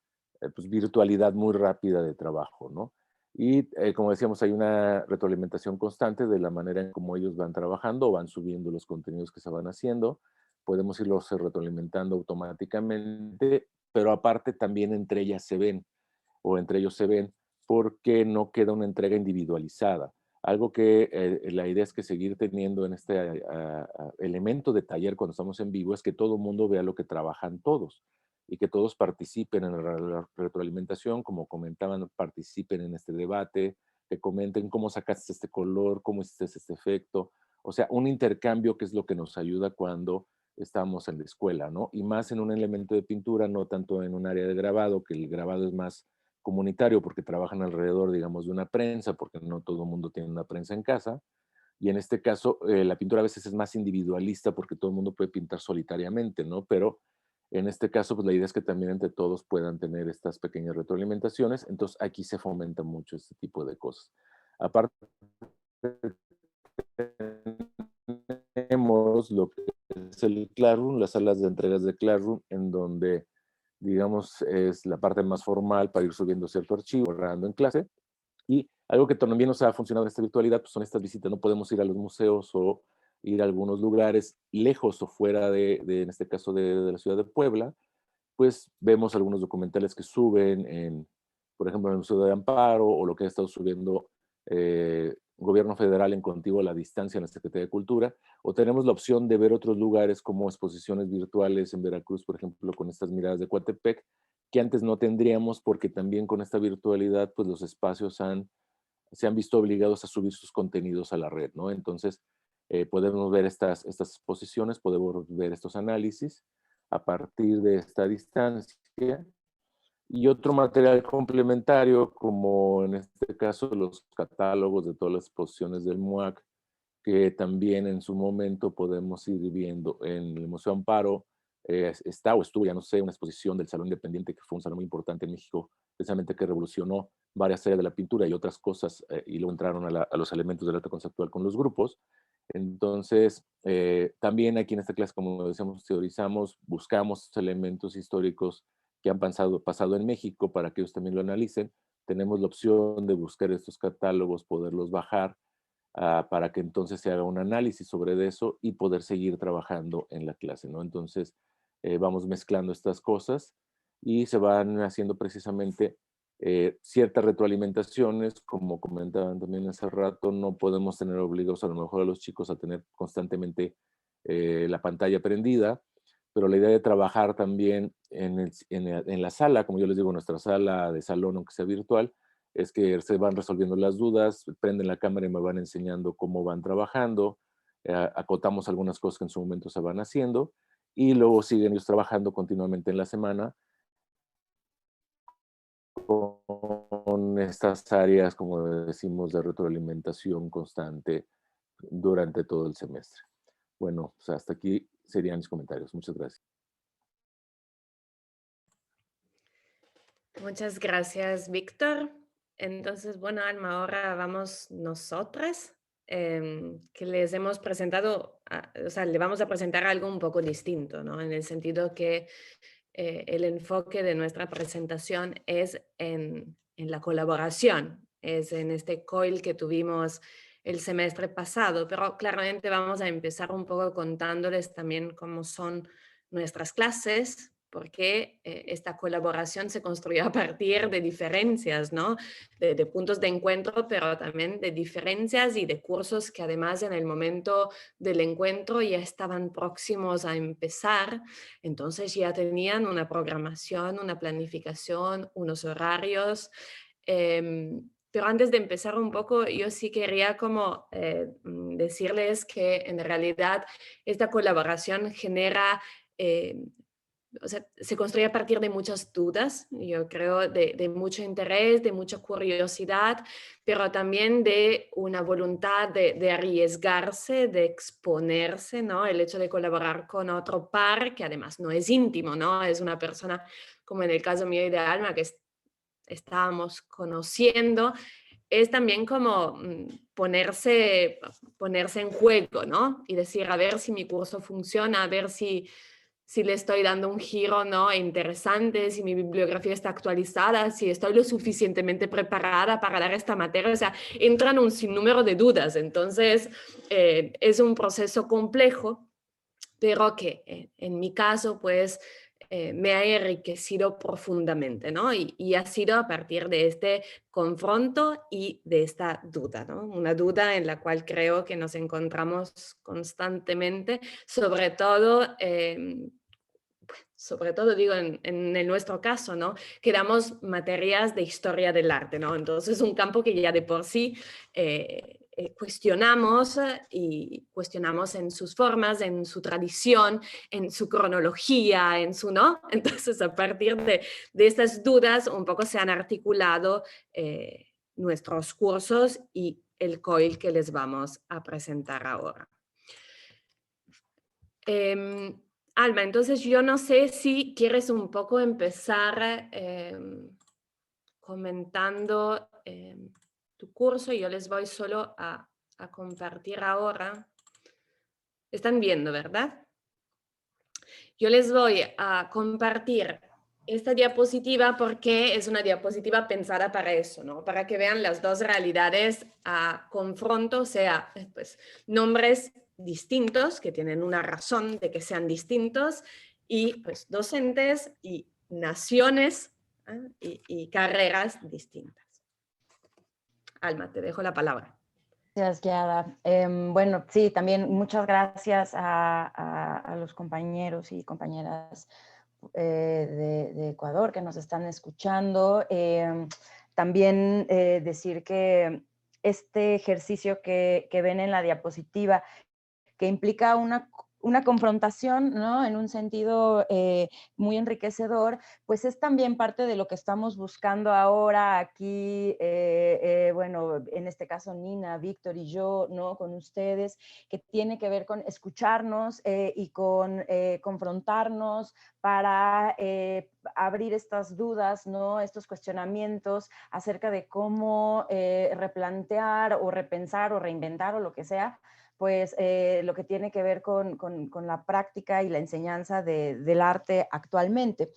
pues, virtualidad muy rápida de trabajo, ¿no? Y como decíamos, hay una retroalimentación constante de la manera en cómo ellos van trabajando o van subiendo los contenidos que se van haciendo. Podemos irlos retroalimentando automáticamente, pero aparte también entre ellas se ven o entre ellos se ven porque no queda una entrega individualizada. Algo que la idea es que seguir teniendo en este elemento de taller cuando estamos en vivo es que todo el mundo vea lo que trabajan todos y que todos participen en la retroalimentación, como comentaban, participen en este debate, que comenten cómo sacaste este color, cómo hiciste este efecto. O sea, un intercambio que es lo que nos ayuda cuando estamos en la escuela, ¿no? Y más en un elemento de pintura, no tanto en un área de grabado, que el grabado es más comunitario porque trabajan alrededor, digamos, de una prensa, porque no todo el mundo tiene una prensa en casa. Y en este caso, la pintura a veces es más individualista porque todo el mundo puede pintar solitariamente, ¿no? Pero en este caso, pues la idea es que también entre todos puedan tener estas pequeñas retroalimentaciones. Entonces, aquí se fomenta mucho este tipo de cosas. Aparte, tenemos lo que es el Classroom, las salas de entregas de Classroom, en donde, digamos, es la parte más formal para ir subiendo cierto archivo, grabando en clase. Y algo que también nos ha funcionado en esta virtualidad, pues son estas visitas. No podemos ir a los museos o ir a algunos lugares lejos o fuera en este caso, de la ciudad de Puebla. Pues vemos algunos documentales que suben, por ejemplo, en el Museo de Amparo, o lo que ha estado subiendo Gobierno Federal en Contigo a la Distancia en la Secretaría de Cultura, o tenemos la opción de ver otros lugares como exposiciones virtuales en Veracruz, por ejemplo, con estas miradas de Coatepec, que antes no tendríamos porque también con esta virtualidad, pues los espacios se han visto obligados a subir sus contenidos a la red, ¿no? Entonces, podemos ver estas exposiciones, podemos ver estos análisis a partir de esta distancia. Y otro material complementario, como en este caso los catálogos de todas las exposiciones del MUAC, que también en su momento podemos ir viendo en el Museo Amparo. Está o estuvo, ya no sé, una exposición del Salón Independiente, que fue un salón muy importante en México, precisamente que revolucionó varias áreas de la pintura y otras cosas, y luego entraron a los elementos del arte conceptual con los grupos. Entonces, también aquí en esta clase, como decíamos, teorizamos, buscamos elementos históricos que han pasado en México para que ellos también lo analicen. Tenemos la opción de buscar estos catálogos, poderlos bajar, para que entonces se haga un análisis sobre eso y poder seguir trabajando en la clase, ¿no? Entonces, vamos mezclando estas cosas y se van haciendo precisamente ciertas retroalimentaciones. Como comentaban también hace rato, no podemos tener obligados a lo mejor a los chicos a tener constantemente la pantalla prendida, pero la idea de trabajar también en la sala, como yo les digo, nuestra sala de salón, aunque sea virtual, es que se van resolviendo las dudas, prenden la cámara y me van enseñando cómo van trabajando, acotamos algunas cosas que en su momento se van haciendo, y luego siguen ellos trabajando continuamente en la semana con estas áreas, como decimos, de retroalimentación constante durante todo el semestre. Bueno, pues hasta aquí serían mis comentarios. Muchas gracias. Muchas gracias, Víctor. Entonces, bueno, Alma, ahora vamos nosotras, que les hemos presentado, o sea, le vamos a presentar algo un poco distinto, ¿no? En el sentido que el enfoque de nuestra presentación es en la colaboración, es en este COIL que tuvimos el semestre pasado, pero claramente vamos a empezar un poco contándoles también cómo son nuestras clases, porque esta colaboración se construyó a partir de diferencias, ¿no? De puntos de encuentro, pero también de diferencias y de cursos que además en el momento del encuentro ya estaban próximos a empezar, entonces ya tenían una programación, una planificación, unos horarios. Pero antes de empezar un poco, yo sí quería como decirles que en realidad esta colaboración genera, o sea, se construye a partir de muchas dudas, yo creo, de mucho interés, de mucha curiosidad, pero también de una voluntad de arriesgarse, de exponerse, ¿no? El hecho de colaborar con otro par, que además no es íntimo, ¿no? Es una persona, como en el caso mío y de Alma, que estábamos conociendo, es también como ponerse en juego, ¿no? Y decir, a ver si mi curso funciona, a ver si le estoy dando un giro, ¿no? Interesante, si mi bibliografía está actualizada, si estoy lo suficientemente preparada para dar esta materia. O sea, entran un sinnúmero de dudas. Entonces, es un proceso complejo, pero que en mi caso, pues, me ha enriquecido profundamente, ¿no? Y ha sido a partir de este confronto y de esta duda, ¿no? Una duda en la cual creo que nos encontramos constantemente, sobre todo digo en nuestro caso, ¿no? Que damos materias de historia del arte, ¿no? Entonces es un campo que ya de por sí cuestionamos y cuestionamos en sus formas, en su tradición, en su cronología, en su, ¿no? Entonces, a partir de estas dudas, un poco se han articulado nuestros cursos y el COIL que les vamos a presentar ahora. Alma, entonces yo no sé si quieres un poco empezar comentando tu curso. Yo les voy solo a compartir ahora. Están viendo, ¿verdad? Yo les voy a compartir esta diapositiva porque es una diapositiva pensada para eso, ¿no? Para que vean las dos realidades a confronto, o sea, pues, nombres distintos que tienen una razón de que sean distintos y pues docentes y naciones y carreras distintas. Alma, te dejo la palabra. Gracias, Giada. Bueno, sí, también muchas gracias a los compañeros y compañeras de Ecuador que nos están escuchando. También decir que este ejercicio que ven en la diapositiva, que implica una confrontación, ¿no? En un sentido muy enriquecedor, pues es también parte de lo que estamos buscando ahora aquí, bueno, en este caso Nina, Víctor y yo, ¿no? Con ustedes, que tiene que ver con escucharnos y con confrontarnos para abrir estas dudas, ¿no? Estos cuestionamientos acerca de cómo replantear o repensar o reinventar o lo que sea, pues lo que tiene que ver con la práctica y la enseñanza del arte actualmente.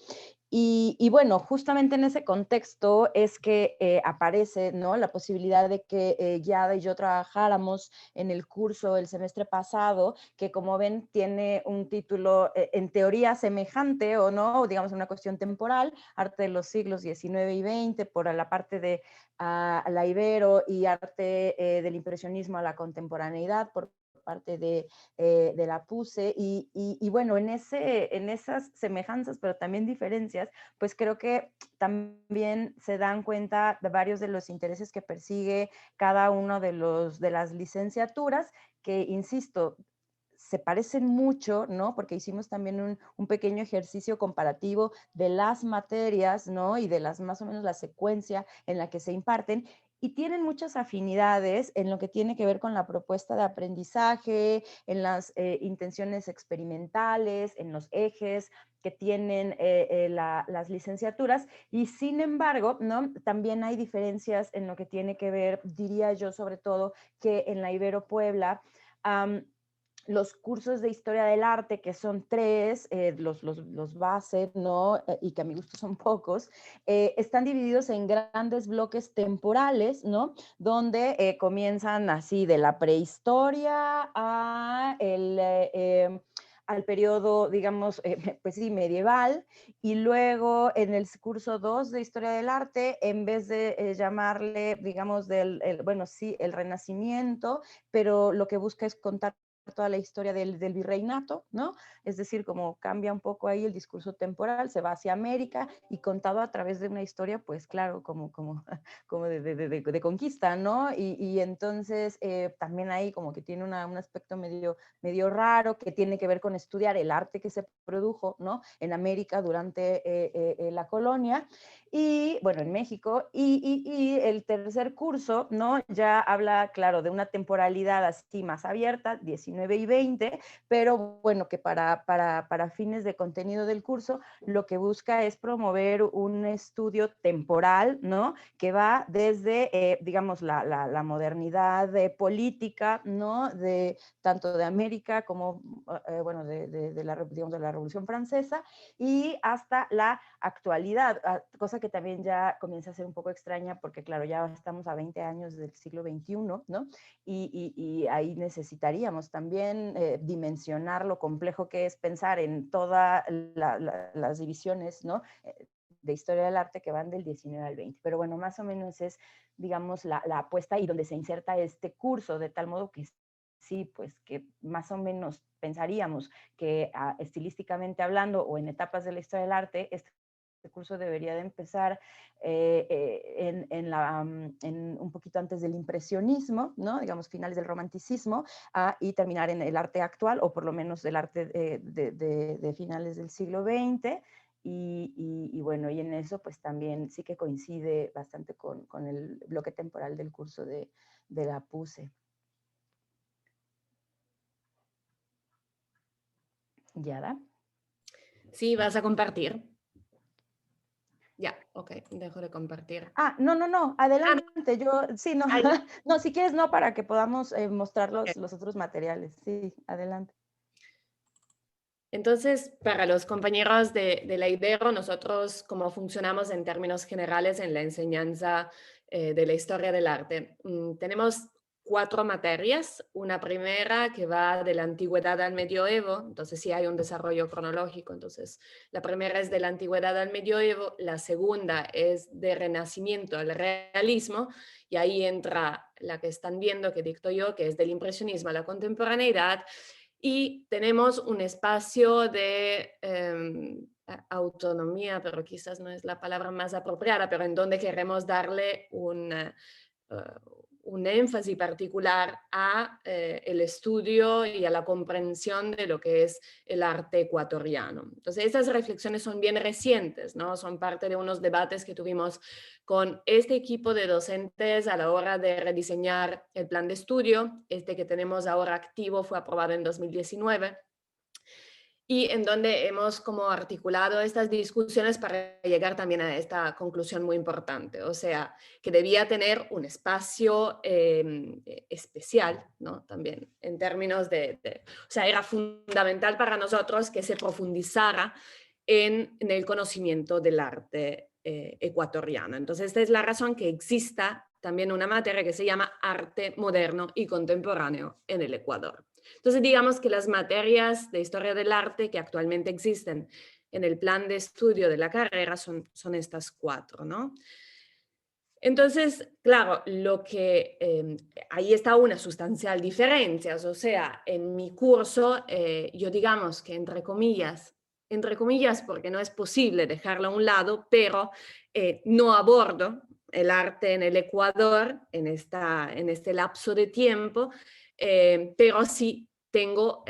Y bueno, justamente en ese contexto es que aparece, ¿no? La posibilidad de que Giada y yo trabajáramos en el curso el semestre pasado, que como ven tiene un título en teoría semejante o no, digamos una cuestión temporal, arte de los siglos XIX y XX, por la parte de la Ibero y arte del impresionismo a la contemporaneidad, por parte de la PUSE y bueno, en esas semejanzas, pero también diferencias, pues creo que también se dan cuenta de varios de los intereses que persigue cada uno de las licenciaturas, que insisto, se parecen mucho, ¿no? Porque hicimos también un pequeño ejercicio comparativo de las materias, ¿no? Y de más o menos la secuencia en la que se imparten, y tienen muchas afinidades en lo que tiene que ver con la propuesta de aprendizaje, en las intenciones experimentales, en los ejes que tienen las licenciaturas, y sin embargo, ¿no? También hay diferencias en lo que tiene que ver, diría yo, sobre todo, que en la Ibero Puebla, los cursos de historia del arte, que son 3, los base, ¿no? Y que a mi gusto son pocos, están divididos en grandes bloques temporales, ¿no? Donde comienzan así de la prehistoria al periodo, digamos, pues sí, medieval, y luego en el curso 2 de Historia del Arte, en vez de llamarle, digamos, bueno, sí, el Renacimiento, pero lo que busca es contar toda la historia del virreinato, ¿no? Es decir, como cambia un poco ahí el discurso temporal, se va hacia América y contado a través de una historia, pues claro, como de conquista, ¿no? Y entonces también ahí como que tiene un aspecto medio raro, que tiene que ver con estudiar el arte que se produjo, ¿no? En América durante la colonia, y bueno, en México, y el tercer curso, ¿no? Ya habla, claro, de una temporalidad así más abierta, 19 y 20, pero bueno, que para fines de contenido del curso, lo que busca es promover un estudio temporal, ¿no? Que va desde, digamos, la modernidad política, ¿no? De tanto de América como, bueno, digamos, de la Revolución Francesa, y hasta la actualidad, cosa que también ya comienza a ser un poco extraña porque, claro, ya estamos a 20 años del siglo XXI, ¿no? Y ahí necesitaríamos también dimensionar lo complejo que es pensar en todas las divisiones, ¿no? De historia del arte que van del 19 al 20. Pero bueno, más o menos es, digamos, la apuesta y donde se inserta este curso, de tal modo que sí, pues que más o menos pensaríamos que estilísticamente hablando o en etapas de la historia del arte, este curso debería de empezar en un poquito antes del impresionismo, ¿no? Digamos, finales del romanticismo, y terminar en el arte actual, o por lo menos el arte de finales del siglo XX. Y bueno, y en eso pues también sí que coincide bastante con el bloque temporal del curso de la PUSE. ¿Yada? Sí, vas a compartir. Ya, ok, dejo de compartir. No, adelante, yo, sí, no, Ahí. no, si quieres, no, para que podamos mostrar Ok. los otros materiales, sí, adelante. Entonces, para los compañeros de la Ibero, nosotros cómo funcionamos en términos generales en la enseñanza de la historia del arte. Tenemos 4 materias. Una primera que va de la antigüedad al medioevo, entonces sí hay un desarrollo cronológico. Entonces, la primera es de la antigüedad al medioevo, la segunda es de renacimiento al realismo, y ahí entra la que están viendo que dicto yo, que es del impresionismo a la contemporaneidad. Y tenemos un espacio de autonomía, pero quizás no es la palabra más apropiada, pero en donde queremos darle un énfasis particular a el estudio y a la comprensión de lo que es el arte ecuatoriano. Entonces, estas reflexiones son bien recientes, ¿no? Son parte de unos debates que tuvimos con este equipo de docentes a la hora de rediseñar el plan de estudio. Este que tenemos ahora activo fue aprobado en 2019. Y en donde hemos como articulado estas discusiones para llegar también a esta conclusión muy importante, o sea, que debía tener un espacio especial, ¿no? También en términos o sea, era fundamental para nosotros que se profundizara en el conocimiento del arte ecuatoriano. Entonces, esta es la razón que exista también una materia que se llama Arte Moderno y Contemporáneo en el Ecuador. Entonces, digamos que las materias de historia del arte que actualmente existen en el plan de estudio de la carrera son estas 4, ¿no? Entonces, claro, ahí está una sustancial diferencia, o sea, en mi curso, yo digamos que entre comillas, porque no es posible dejarlo a un lado, pero no abordo el arte en el Ecuador en este lapso de tiempo, pero sí tengo,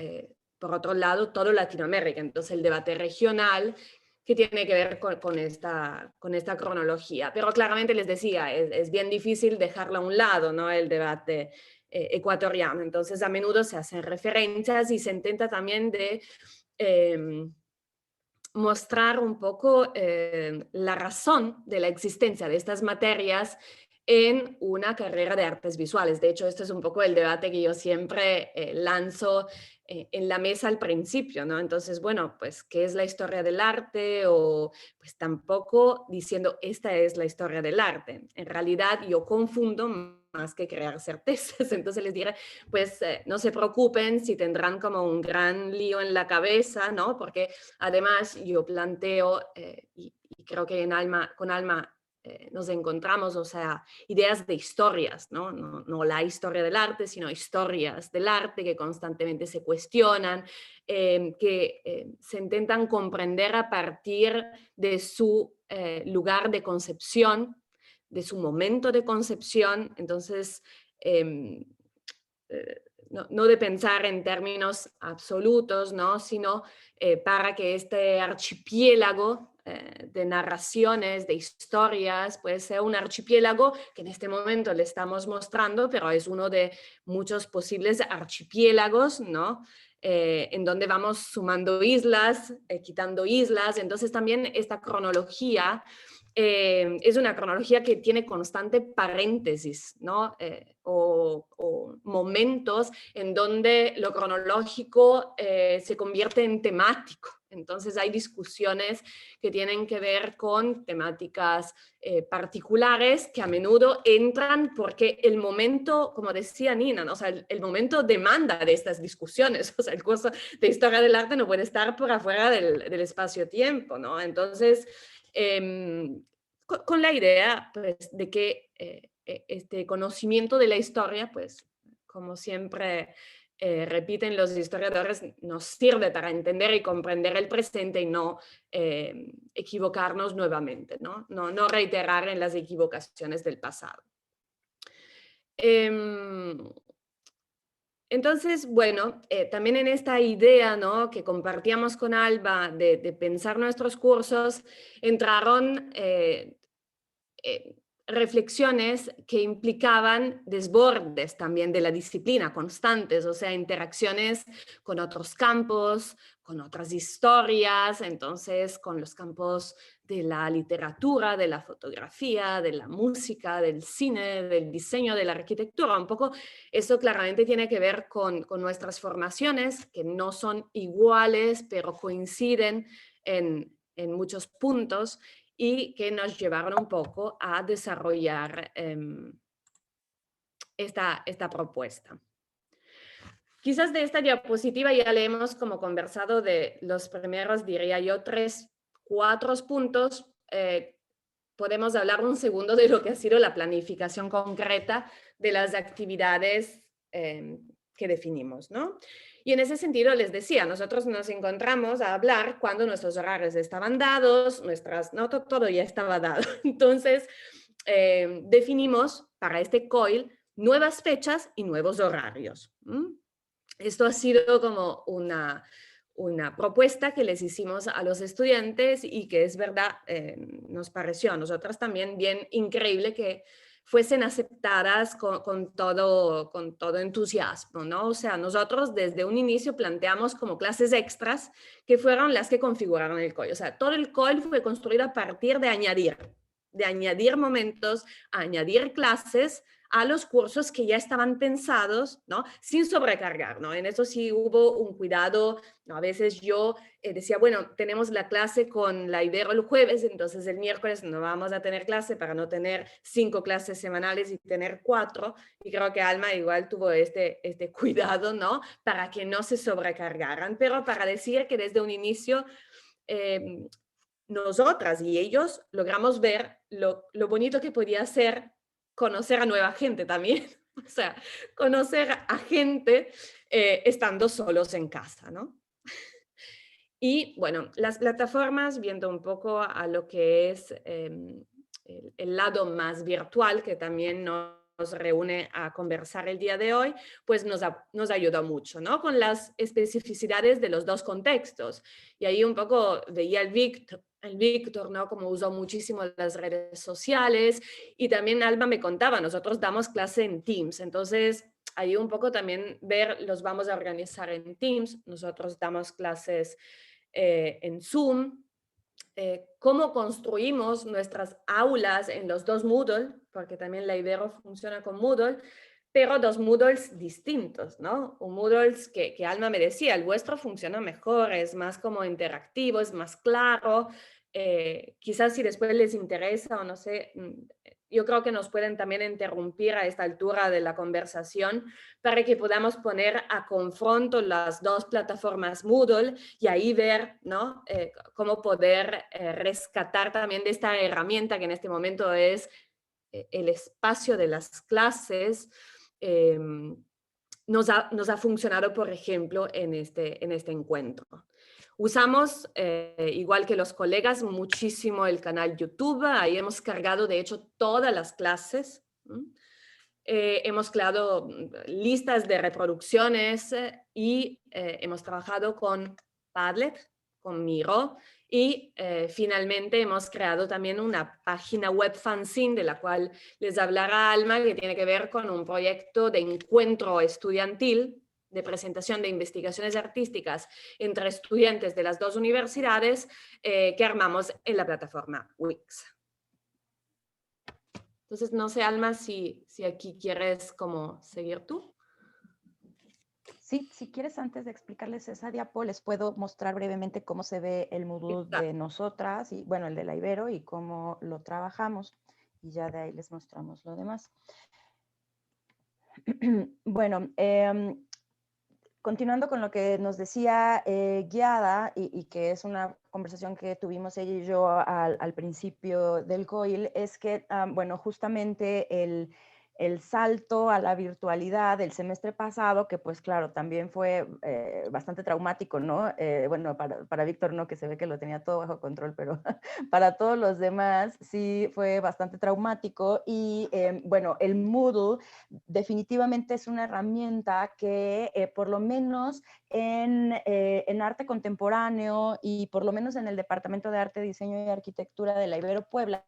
por otro lado, todo Latinoamérica, entonces el debate regional que tiene que ver con esta cronología. Pero claramente les decía, es bien difícil dejarla a un lado, ¿no? El debate ecuatoriano. Entonces a menudo se hacen referencias y se intenta también de mostrar un poco la razón de la existencia de estas materias en una carrera de artes visuales. De hecho, esto es un poco el debate que yo siempre lanzo en la mesa al principio, ¿no? Entonces, bueno, pues, ¿qué es la historia del arte? O pues tampoco diciendo, esta es la historia del arte. En realidad, yo confundo más que crear certezas. Entonces les diré, pues, no se preocupen si tendrán como un gran lío en la cabeza, ¿no? Porque además yo planteo, y creo que con Alma nos encontramos, o sea, ideas de historias, ¿no? No la historia del arte, sino historias del arte que constantemente se cuestionan, que se intentan comprender a partir de su lugar de concepción, de su momento de concepción. Entonces, no de pensar en términos absolutos, ¿no? Sino para que este archipiélago de narraciones, de historias, puede ser un archipiélago que en este momento le estamos mostrando, pero es uno de muchos posibles archipiélagos, ¿no? En donde vamos sumando islas, quitando islas. Entonces también esta cronología es una cronología que tiene constante paréntesis, ¿no? O momentos en donde lo cronológico se convierte en temático. Entonces hay discusiones que tienen que ver con temáticas particulares que a menudo entran porque el momento, como decía Nina, ¿no? O sea, el momento demanda de estas discusiones. O sea, el curso de historia del arte no puede estar por afuera del espacio-tiempo, ¿no? Entonces, con la idea pues, de que este conocimiento de la historia, pues como siempre repiten los historiadores, nos sirve para entender y comprender el presente y no equivocarnos nuevamente, ¿no? No reiterar en las equivocaciones del pasado. Entonces, bueno, también en esta idea, ¿no?, que compartíamos con Alba de pensar nuestros cursos, entraron reflexiones que implicaban desbordes también de la disciplina, constantes, o sea, interacciones con otros campos, con otras historias, entonces con los campos de la literatura, de la fotografía, de la música, del cine, del diseño, de la arquitectura. Un poco eso claramente tiene que ver con nuestras formaciones, que no son iguales, pero coinciden en muchos puntos, y que nos llevaron un poco a desarrollar esta propuesta. Quizás de esta diapositiva ya le hemos como conversado de los primeros, diría yo, 3, 4 puntos. Podemos hablar un segundo de lo que ha sido la planificación concreta de las actividades que definimos, ¿no? Y en ese sentido les decía, nosotros nos encontramos a hablar cuando nuestros horarios estaban dados, todo ya estaba dado. Entonces, definimos para este COIL nuevas fechas y nuevos horarios. Esto ha sido como una propuesta que les hicimos a los estudiantes y que es verdad, nos pareció a nosotras también bien increíble que fuesen aceptadas con todo entusiasmo, ¿no? O sea, nosotros desde un inicio planteamos como clases extras que fueron las que configuraron el COIL. O sea, todo el COIL fue construido a partir de añadir momentos, añadir clases a los cursos que ya estaban pensados, ¿no?, sin sobrecargar, ¿no? En eso sí hubo un cuidado, ¿no? A veces yo decía, bueno, tenemos la clase con la Ibero el jueves, entonces el miércoles no vamos a tener clase para no tener 5 clases semanales y tener 4, y creo que Alma igual tuvo este cuidado, ¿no?, para que no se sobrecargaran, pero para decir que desde un inicio nosotras y ellos logramos ver lo bonito que podía ser conocer a nueva gente también, o sea, conocer a gente estando solos en casa, ¿no? Y bueno, las plataformas, viendo un poco a lo que es el lado más virtual, que también nos reúne a conversar el día de hoy, pues nos ayudó mucho, ¿no? Con las especificidades de los dos contextos. Y ahí un poco veía el Víctor, ¿no?, como usó muchísimo las redes sociales, y también Alba me contaba, nosotros damos clase en Teams, entonces ahí un poco también los vamos a organizar en Teams, nosotros damos clases en Zoom, cómo construimos nuestras aulas en los dos Moodle, porque también la Ibero funciona con Moodle, pero dos Moodles distintos, ¿no? Un Moodle que Alma me decía, el vuestro funciona mejor, es más como interactivo, es más claro. Quizás si después les interesa o no sé, yo creo que nos pueden también interrumpir a esta altura de la conversación para que podamos poner a confronto las dos plataformas Moodle y ahí ver, ¿no?, cómo poder rescatar también de esta herramienta que en este momento es el espacio de las clases. Nos ha funcionado, por ejemplo, en este encuentro. Usamos, igual que los colegas, muchísimo el canal YouTube. Ahí hemos cargado, de hecho, todas las clases. Hemos creado listas de reproducciones y hemos trabajado con Padlet, con Miro, y finalmente hemos creado también una página web fanzine de la cual les hablará Alma, que tiene que ver con un proyecto de encuentro estudiantil, de presentación de investigaciones artísticas entre estudiantes de las dos universidades que armamos en la plataforma Wix. Entonces, no sé, Alma, si aquí quieres como seguir tú. Sí, si quieres, antes de explicarles esa diapo, les puedo mostrar brevemente cómo se ve el Moodle de nosotras, y bueno, el de la Ibero, y cómo lo trabajamos, y ya de ahí les mostramos lo demás. Bueno, continuando con lo que nos decía Guiada, y que es una conversación que tuvimos ella y yo al principio del COIL, es que, bueno, justamente el salto a la virtualidad del semestre pasado, que pues claro, también fue bastante traumático, ¿no? Bueno, para Víctor no, que se ve que lo tenía todo bajo control, pero para todos los demás sí fue bastante traumático. Y bueno, el Moodle definitivamente es una herramienta que por lo menos en arte contemporáneo y por lo menos en el Departamento de Arte, Diseño y Arquitectura de la Ibero Puebla,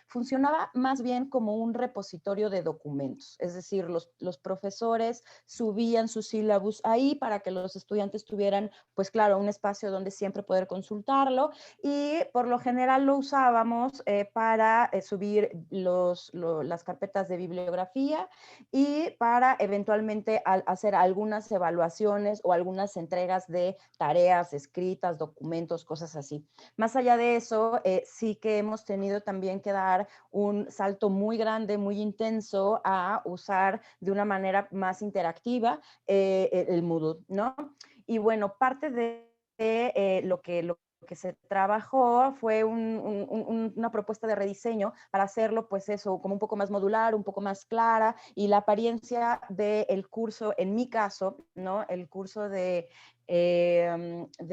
funcionaba más bien como un repositorio de documentos, es decir, los profesores subían sus sílabus ahí para que los estudiantes tuvieran, pues claro, un espacio donde siempre poder consultarlo, y por lo general lo usábamos para subir las carpetas de bibliografía y para eventualmente hacer algunas evaluaciones o algunas entregas de tareas escritas, documentos, cosas así. Más allá de eso, sí que hemos tenido también que dar un salto muy grande, muy intenso a usar de una manera más interactiva el Moodle, ¿no? Y bueno, parte de lo que se trabajó fue una propuesta de rediseño para hacerlo, pues eso, como un poco más modular, un poco más clara, y la apariencia del curso, en mi caso, ¿no? El curso de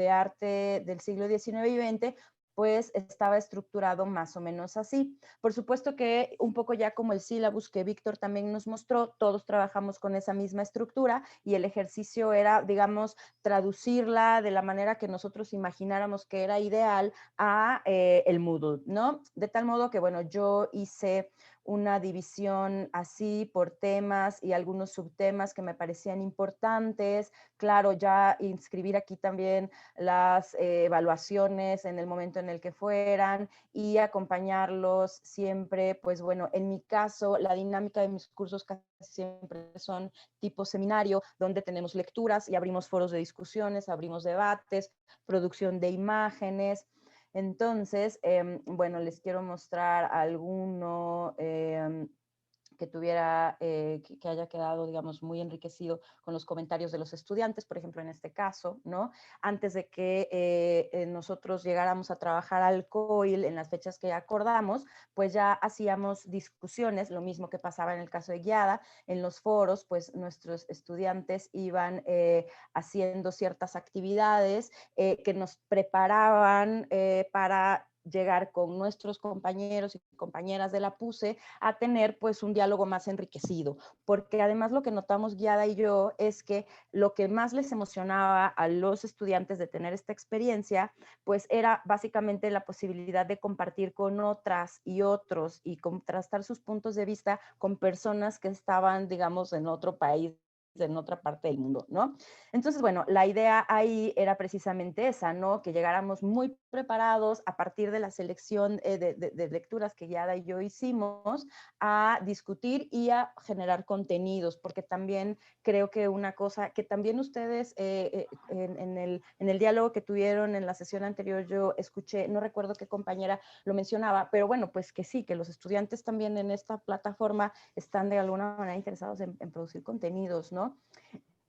arte del siglo XIX y XX, pues estaba estructurado más o menos así. Por supuesto que un poco ya como el sílabus que Víctor también nos mostró, todos trabajamos con esa misma estructura y el ejercicio era, digamos, traducirla de la manera que nosotros imagináramos que era ideal a el Moodle, ¿no? De tal modo que, bueno, yo hice una división así por temas y algunos subtemas que me parecían importantes. Claro, ya inscribir aquí también las evaluaciones en el momento en el que fueran y acompañarlos siempre, pues bueno, en mi caso, la dinámica de mis cursos casi siempre son tipo seminario, donde tenemos lecturas y abrimos foros de discusiones, abrimos debates, producción de imágenes. Entonces, bueno, les quiero mostrar alguno que tuviera, que haya quedado, digamos, muy enriquecido con los comentarios de los estudiantes, por ejemplo, en este caso, ¿no? Antes de que nosotros llegáramos a trabajar al COIL en las fechas que acordamos, pues ya hacíamos discusiones, lo mismo que pasaba en el caso de Guiada, en los foros, pues nuestros estudiantes iban haciendo ciertas actividades que nos preparaban para llegar con nuestros compañeros y compañeras de la PUSE a tener pues un diálogo más enriquecido, porque además lo que notamos Guiada y yo es que lo que más les emocionaba a los estudiantes de tener esta experiencia pues era básicamente la posibilidad de compartir con otras y otros y contrastar sus puntos de vista con personas que estaban, digamos, en otro país, en otra parte del mundo, ¿no? Entonces, bueno, la idea ahí era precisamente esa, ¿no? Que llegáramos muy preparados a partir de la selección de lecturas que Guiada y yo hicimos a discutir y a generar contenidos, porque también creo que una cosa que también ustedes en el diálogo que tuvieron en la sesión anterior yo escuché, no recuerdo qué compañera lo mencionaba, pero bueno, pues que sí, que los estudiantes también en esta plataforma están de alguna manera interesados en producir contenidos, ¿no?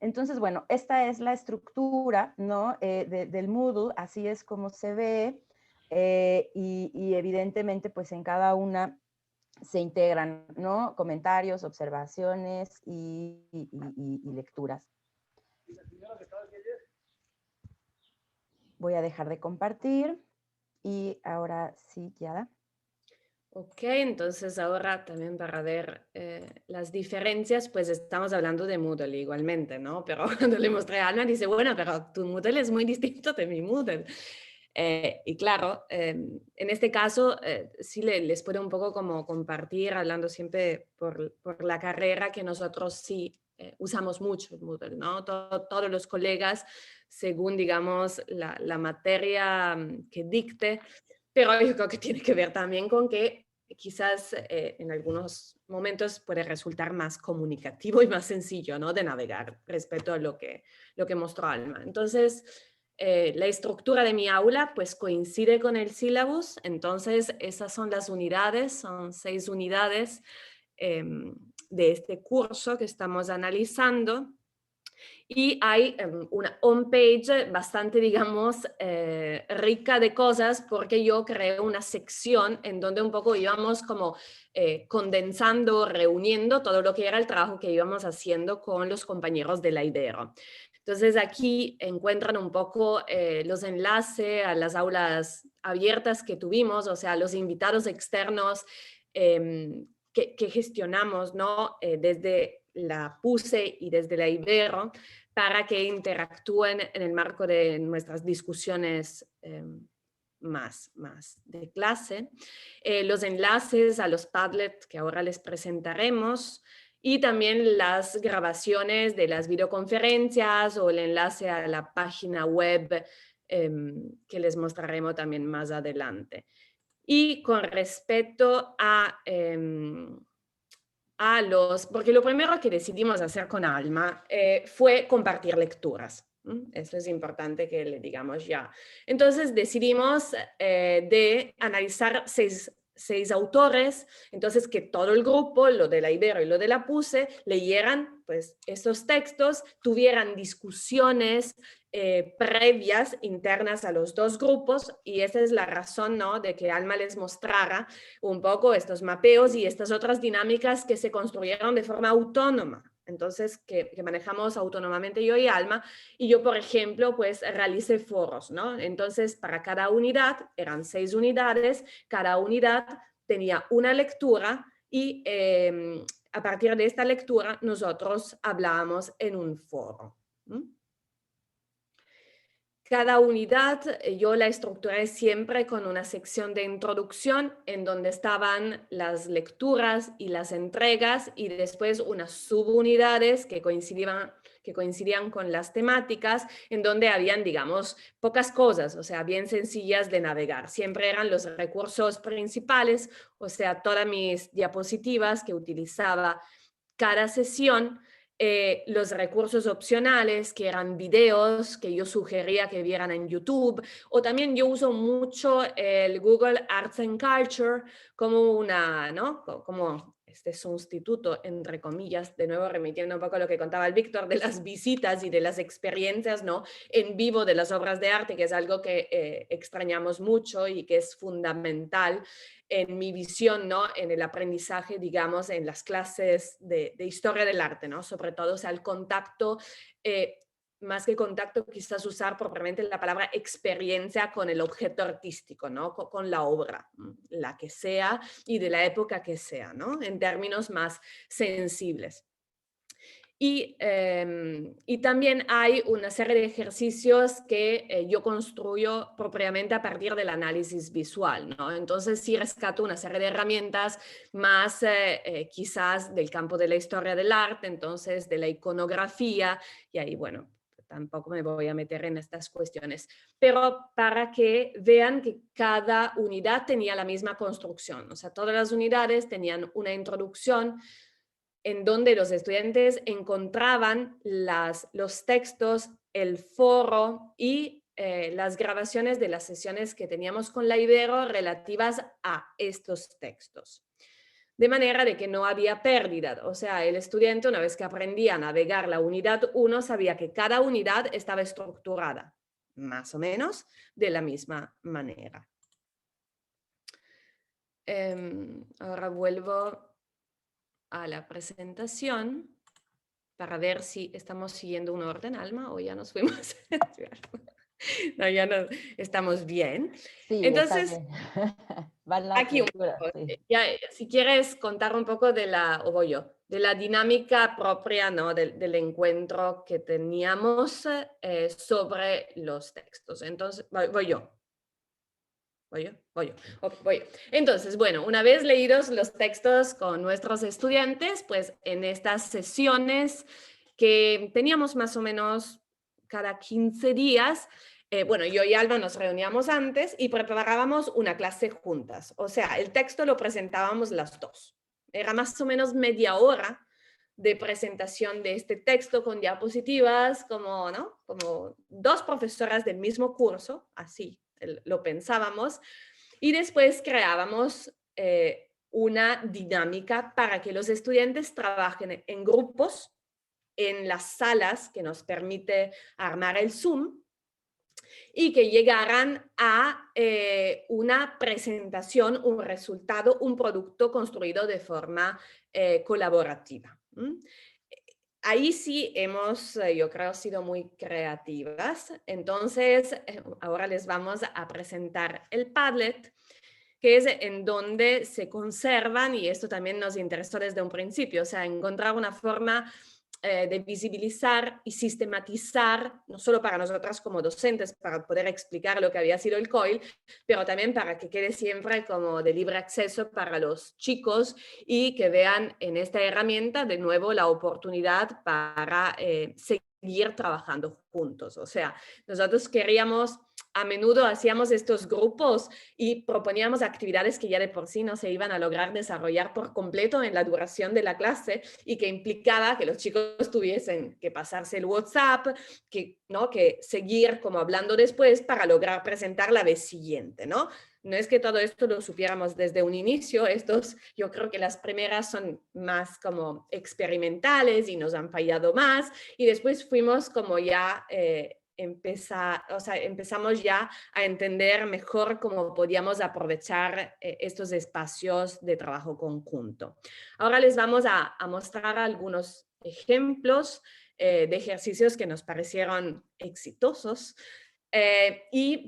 Entonces, bueno, esta es la estructura, ¿no? Del Moodle, así es como se ve y evidentemente pues en cada una se integran, ¿no? Comentarios, observaciones y lecturas. Voy a dejar de compartir y ahora sí, Guiada. Ok, entonces ahora también para ver las diferencias, pues estamos hablando de Moodle igualmente, ¿no? Pero cuando le mostré a Ana, dice, bueno, pero tu Moodle es muy distinto de mi Moodle. Y claro, en este caso sí les puedo un poco como compartir, hablando siempre por la carrera, que nosotros sí usamos mucho el Moodle, ¿no? Todos los colegas, según, digamos, la materia que dicte, pero yo creo que tiene que ver también con que quizás en algunos momentos puede resultar más comunicativo y más sencillo, ¿no? De navegar respecto a lo que mostró Alma. Entonces, la estructura de mi aula pues coincide con el sílabus, entonces esas son las unidades, son 6 unidades de este curso que estamos analizando. y hay una homepage bastante, digamos, rica de cosas, porque yo creé una sección en donde un poco íbamos como condensando, reuniendo todo lo que era el trabajo que íbamos haciendo con los compañeros de la Ibero. Entonces aquí encuentran un poco los enlaces a las aulas abiertas que tuvimos, o sea, los invitados externos que gestionamos, ¿no? Desde la PUSE y desde la Ibero, para que interactúen en el marco de nuestras discusiones más de clase. Los enlaces a los Padlet que ahora les presentaremos, y también las grabaciones de las videoconferencias o el enlace a la página web que les mostraremos también más adelante. Y con respecto a porque lo primero que decidimos hacer con Alma fue compartir lecturas. Eso es importante que le digamos ya. Entonces decidimos de analizar seis autores, entonces que todo el grupo, lo de la Ibero y lo de la PUSE, leyeran pues estos textos, tuvieran discusiones previas internas a los dos grupos, y esa es la razón, ¿no?, de que Alma les mostrara un poco estos mapeos y estas otras dinámicas que se construyeron de forma autónoma. Entonces, que manejamos autónomamente yo y Alma, y yo, por ejemplo, pues realicé foros, ¿no? Entonces, para cada unidad, eran 6 unidades, cada unidad tenía una lectura y a partir de esta lectura nosotros hablábamos en un foro. Cada unidad yo la estructuré siempre con una sección de introducción en donde estaban las lecturas y las entregas, y después unas subunidades que coincidían con las temáticas, en donde habían, digamos, pocas cosas, o sea, bien sencillas de navegar. Siempre eran los recursos principales, o sea, todas mis diapositivas que utilizaba cada sesión, los recursos opcionales, que eran videos que yo sugería que vieran en YouTube, o también yo uso mucho el Google Arts and Culture como una, ¿no?, como este sustituto, entre comillas, de nuevo remitiendo un poco a lo que contaba el Víctor de las visitas y de las experiencias, ¿no?, en vivo de las obras de arte, que es algo que extrañamos mucho y que es fundamental en mi visión, ¿no?, en el aprendizaje, digamos, en las clases de historia del arte, ¿no?, sobre todo, o sea, el contacto, más que contacto, quizás usar propiamente la palabra experiencia con el objeto artístico, ¿no?, con la obra, la que sea y de la época que sea, ¿no?, en términos más sensibles. Y también hay una serie de ejercicios que yo construyo propiamente a partir del análisis visual, ¿no? Entonces sí rescato una serie de herramientas más quizás del campo de la historia del arte, entonces de la iconografía, y ahí, bueno, tampoco me voy a meter en estas cuestiones, pero para que vean que cada unidad tenía la misma construcción, o sea, todas las unidades tenían una introducción en donde los estudiantes encontraban los textos, el foro y las grabaciones de las sesiones que teníamos con la Ibero relativas a estos textos. De manera de que no había pérdida, o sea, el estudiante, una vez que aprendía a navegar la unidad 1, sabía que cada unidad estaba estructurada, más o menos, de la misma manera. Ahora vuelvo a la presentación para ver si estamos siguiendo un orden, Alma, o ya nos fuimos. No, ya no, estamos bien. Sí, entonces, está bien. Van las aquí lecturas, sí. ya, si quieres contar un poco de la dinámica propia, ¿no?, del encuentro que teníamos sobre los textos. Entonces, voy yo. Entonces, bueno, una vez leídos los textos con nuestros estudiantes, pues en estas sesiones que teníamos más o menos cada 15 días, bueno, yo y Alba nos reuníamos antes y preparábamos una clase juntas. O sea, el texto lo presentábamos las dos. Era más o menos media hora de presentación de este texto con diapositivas, como, ¿no?, como 2 profesoras del mismo curso, así lo pensábamos, y después creábamos una dinámica para que los estudiantes trabajen en grupos en las salas que nos permite armar el Zoom y que llegaran a una presentación, un resultado, un producto construido de forma colaborativa. Ahí sí hemos, yo creo, sido muy creativas. Entonces, ahora les vamos a presentar el Padlet, que es en donde se conservan, y esto también nos interesó desde un principio, o sea, encontrar una forma de visibilizar y sistematizar, no solo para nosotras como docentes, para poder explicar lo que había sido el COIL, pero también para que quede siempre como de libre acceso para los chicos y que vean en esta herramienta de nuevo la oportunidad para seguir trabajando juntos. O sea, nosotros queríamos, a menudo hacíamos estos grupos y proponíamos actividades que ya de por sí no se iban a lograr desarrollar por completo en la duración de la clase y que implicaba que los chicos tuviesen que pasarse el WhatsApp, que seguir como hablando después para lograr presentar la vez siguiente, ¿no? No es que todo esto lo supiéramos desde un inicio, yo creo que las primeras son más como experimentales y nos han fallado más, y después fuimos como ya empezamos ya a entender mejor cómo podíamos aprovechar estos espacios de trabajo conjunto. Ahora les vamos a mostrar algunos ejemplos de ejercicios que nos parecieron exitosos.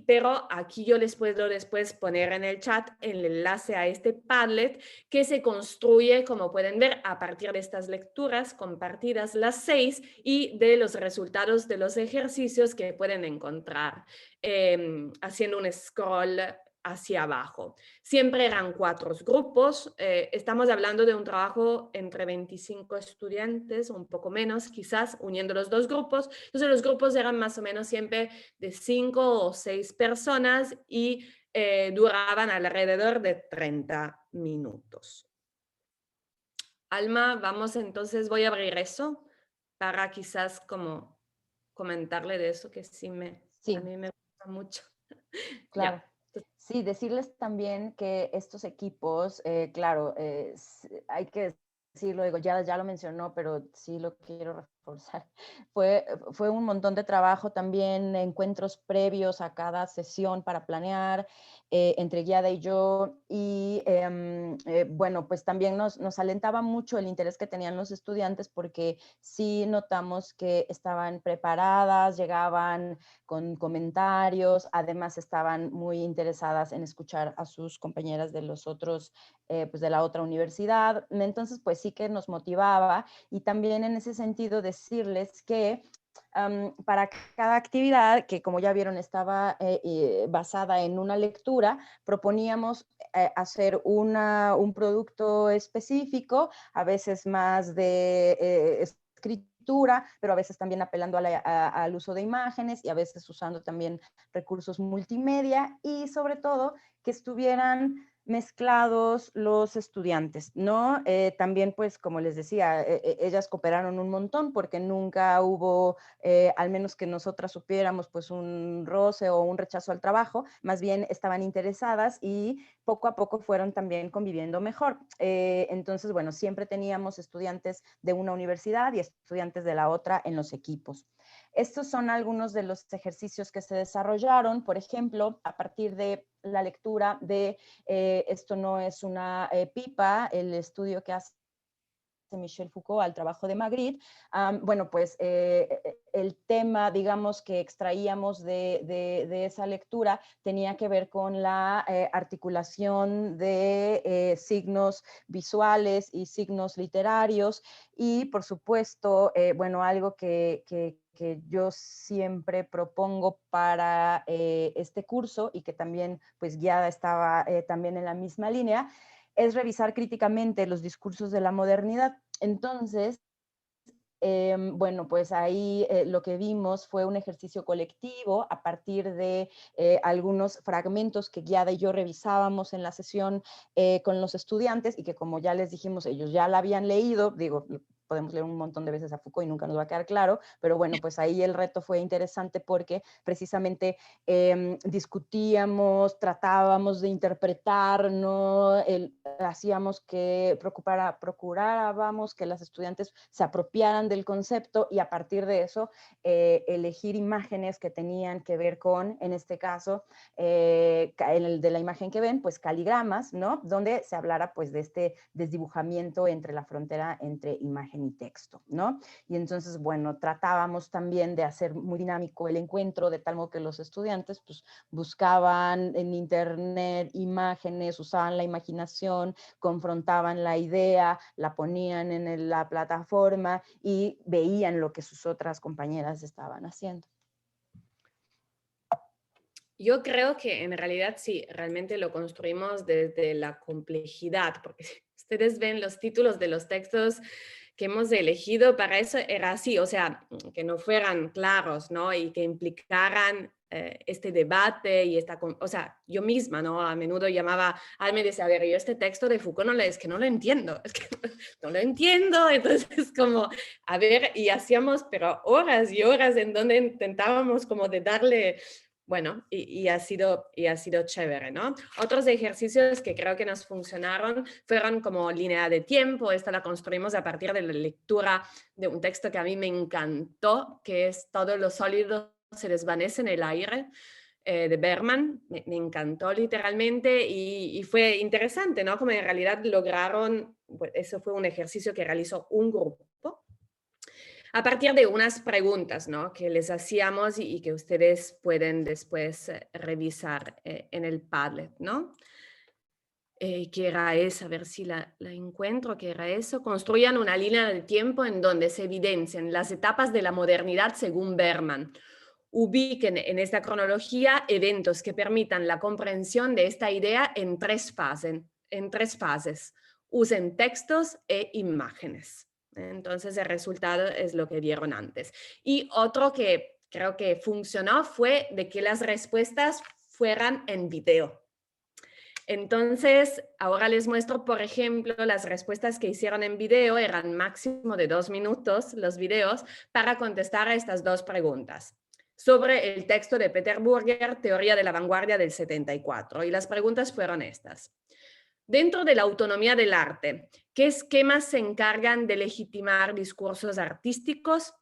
Pero aquí yo les puedo después poner en el chat el enlace a este Padlet que se construye, como pueden ver, a partir de estas lecturas compartidas las 6 y de los resultados de los ejercicios que pueden encontrar haciendo un scroll hacia abajo. Siempre eran 4 grupos. Estamos hablando de un trabajo entre 25 estudiantes, un poco menos quizás, uniendo los 2 grupos. Entonces los grupos eran más o menos siempre de 5 o 6 personas y duraban alrededor de 30 minutos. Alma, vamos entonces, voy a abrir eso para quizás como comentarle de eso que sí. A mí me gusta mucho. Claro. Sí, decirles también que estos equipos, claro, hay que decirlo, digo, ya lo mencionó, pero sí lo quiero reforzar. Fue un montón de trabajo también, encuentros previos a cada sesión para planear, entre Guiada y yo, y bueno, pues también nos alentaba mucho el interés que tenían los estudiantes porque sí notamos que estaban preparadas, llegaban con comentarios, además estaban muy interesadas en escuchar a sus compañeras de los otros, pues de la otra universidad. Entonces, pues sí que nos motivaba, y también en ese sentido decirles que para cada actividad, que como ya vieron estaba basada en una lectura, proponíamos hacer un producto específico, a veces más de escritura, pero a veces también apelando al uso de imágenes y a veces usando también recursos multimedia, y sobre todo que estuvieran mezclados los estudiantes, ¿no? También, pues, como les decía, ellas cooperaron un montón porque nunca hubo, al menos que nosotras supiéramos, pues un roce o un rechazo al trabajo, más bien estaban interesadas y poco a poco fueron también conviviendo mejor. Entonces, bueno, siempre teníamos estudiantes de una universidad y estudiantes de la otra en los equipos. Estos son algunos de los ejercicios que se desarrollaron, por ejemplo, a partir de la lectura de Esto no es una pipa, el estudio que hace Michel Foucault al trabajo de Magritte. Bueno, pues el tema, digamos, que extraíamos de esa lectura tenía que ver con la articulación de signos visuales y signos literarios, y por supuesto, bueno, algo que yo siempre propongo para este curso, y que también pues Guiada estaba también en la misma línea, es revisar críticamente los discursos de la modernidad. Entonces, bueno, pues ahí lo que vimos fue un ejercicio colectivo a partir de algunos fragmentos que Guiada y yo revisábamos en la sesión con los estudiantes, y que, como ya les dijimos, ellos ya la habían leído, digo, podemos leer un montón de veces a Foucault y nunca nos va a quedar claro, pero bueno, pues ahí el reto fue interesante porque precisamente discutíamos, tratábamos de interpretar, ¿no? Hacíamos que procurábamos que las estudiantes se apropiaran del concepto y a partir de eso elegir imágenes que tenían que ver con, en este caso, en el de la imagen que ven, pues caligramas, ¿no? Donde se hablara pues de este desdibujamiento entre la frontera entre imagen y texto, ¿no? Y entonces, bueno, tratábamos también de hacer muy dinámico el encuentro, de tal modo que los estudiantes pues buscaban en internet imágenes, usaban la imaginación, confrontaban la idea, la ponían en la plataforma y veían lo que sus otras compañeras estaban haciendo. Yo creo que en realidad sí, realmente lo construimos desde la complejidad, porque ustedes ven los títulos de los textos que hemos elegido, para eso era así, o sea, que no fueran claros, ¿no? Y que implicaran este debate y o sea, yo misma, ¿no? A menudo llamaba a alguien y decía, a ver, yo este texto de Foucault es que no lo entiendo, es que no lo entiendo, entonces como, a ver, y hacíamos, pero horas y horas en donde intentábamos como de darle... Bueno, y ha sido chévere, ¿no? Otros ejercicios que creo que nos funcionaron fueron como línea de tiempo. Esta la construimos a partir de la lectura de un texto que a mí me encantó, que es Todo lo sólido se desvanece en el aire, de Bergman. Me encantó literalmente y fue interesante, ¿no? Como en realidad lograron, pues eso fue un ejercicio que realizó un grupo, a partir de unas preguntas, ¿no? Que les hacíamos y que ustedes pueden después revisar en el Padlet, ¿no? Que era esa, a ver si la encuentro, que era eso. Construyan una línea de tiempo en donde se evidencien las etapas de la modernidad según Bergman. Ubiquen en esta cronología eventos que permitan la comprensión de esta idea en tres fases. Usen textos e imágenes. Entonces el resultado es lo que vieron antes. Y otro que creo que funcionó fue de que las respuestas fueran en video. Entonces, ahora les muestro, por ejemplo, las respuestas que hicieron en video. Eran máximo de 2 minutos los videos para contestar a estas dos preguntas. Sobre el texto de Peter Burger, Teoría de la Vanguardia del 74. Y las preguntas fueron estas. Dentro de la autonomía del arte, ¿qué esquemas se encargan de legitimar discursos artísticos?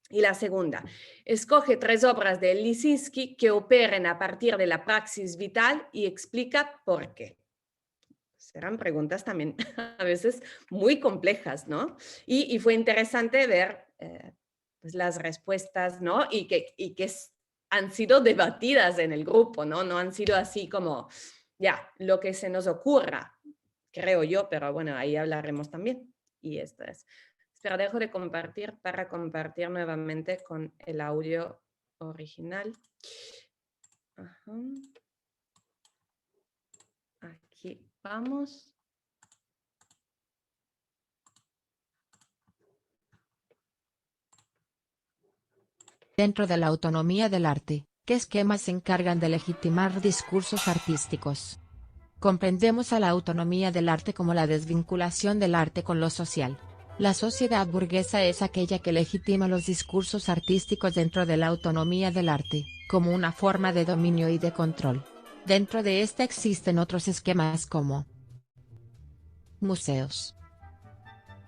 Y la segunda, escoge 3 obras de Lisinski que operen a partir de la praxis vital y explica por qué. Serán preguntas también a veces muy complejas, ¿no? Y fue interesante ver pues las respuestas, ¿no? Y que han sido debatidas en el grupo, ¿no? No han sido así como... Ya, lo que se nos ocurra, creo yo, pero bueno, ahí hablaremos también. Y esto es. Espera, dejo de compartir para compartir nuevamente con el audio original. Ajá. Aquí vamos. Dentro de la autonomía del arte, ¿qué esquemas se encargan de legitimar discursos artísticos? Comprendemos a la autonomía del arte como la desvinculación del arte con lo social. La sociedad burguesa es aquella que legitima los discursos artísticos dentro de la autonomía del arte, como una forma de dominio y de control. Dentro de esta existen otros esquemas como museos,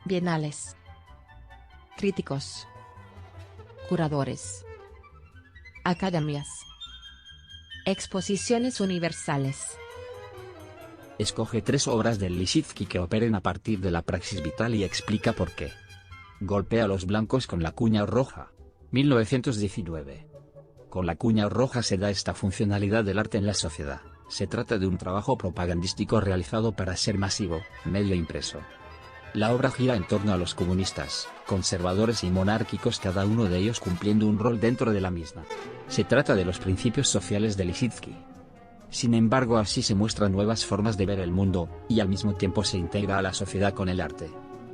bienales, críticos, curadores, academias, exposiciones universales. Escoge 3 obras de Lisinski que operen a partir de la praxis vital y explica por qué. Golpea a los blancos con la cuña roja. 1919. Con la cuña roja se da esta funcionalidad del arte en la sociedad. Se trata de un trabajo propagandístico realizado para ser masivo, medio impreso. La obra gira en torno a los comunistas, conservadores y monárquicos, cada uno de ellos cumpliendo un rol dentro de la misma. Se trata de los principios sociales de Lisinski. Sin embargo, así se muestran nuevas formas de ver el mundo, y al mismo tiempo se integra a la sociedad con el arte.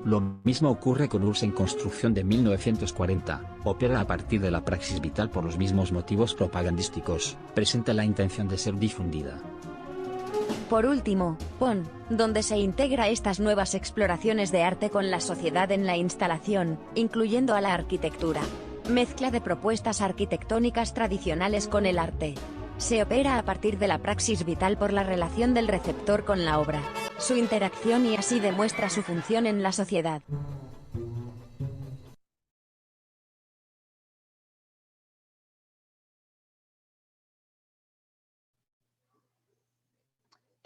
Lo mismo ocurre con Urs en Construcción de 1940, opera a partir de la praxis vital por los mismos motivos propagandísticos, presenta la intención de ser difundida. Por último, PON, donde se integra estas nuevas exploraciones de arte con la sociedad en la instalación, incluyendo a la arquitectura. Mezcla de propuestas arquitectónicas tradicionales con el arte. Se opera a partir de la praxis vital por la relación del receptor con la obra, su interacción y así demuestra su función en la sociedad.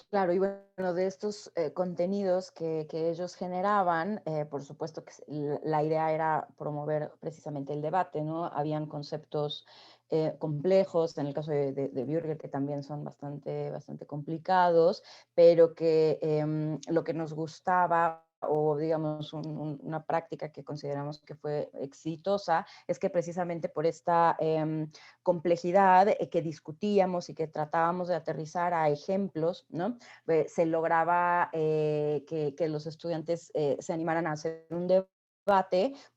Claro, y bueno, de estos contenidos que ellos generaban, por supuesto que la idea era promover precisamente el debate, ¿no? Habían conceptos complejos, en el caso de Bürger, que también son bastante complicados, pero que lo que nos gustaba, o digamos una práctica que consideramos que fue exitosa, es que precisamente por esta complejidad que discutíamos y que tratábamos de aterrizar a ejemplos, ¿no? Se lograba que los estudiantes se animaran a hacer un debate,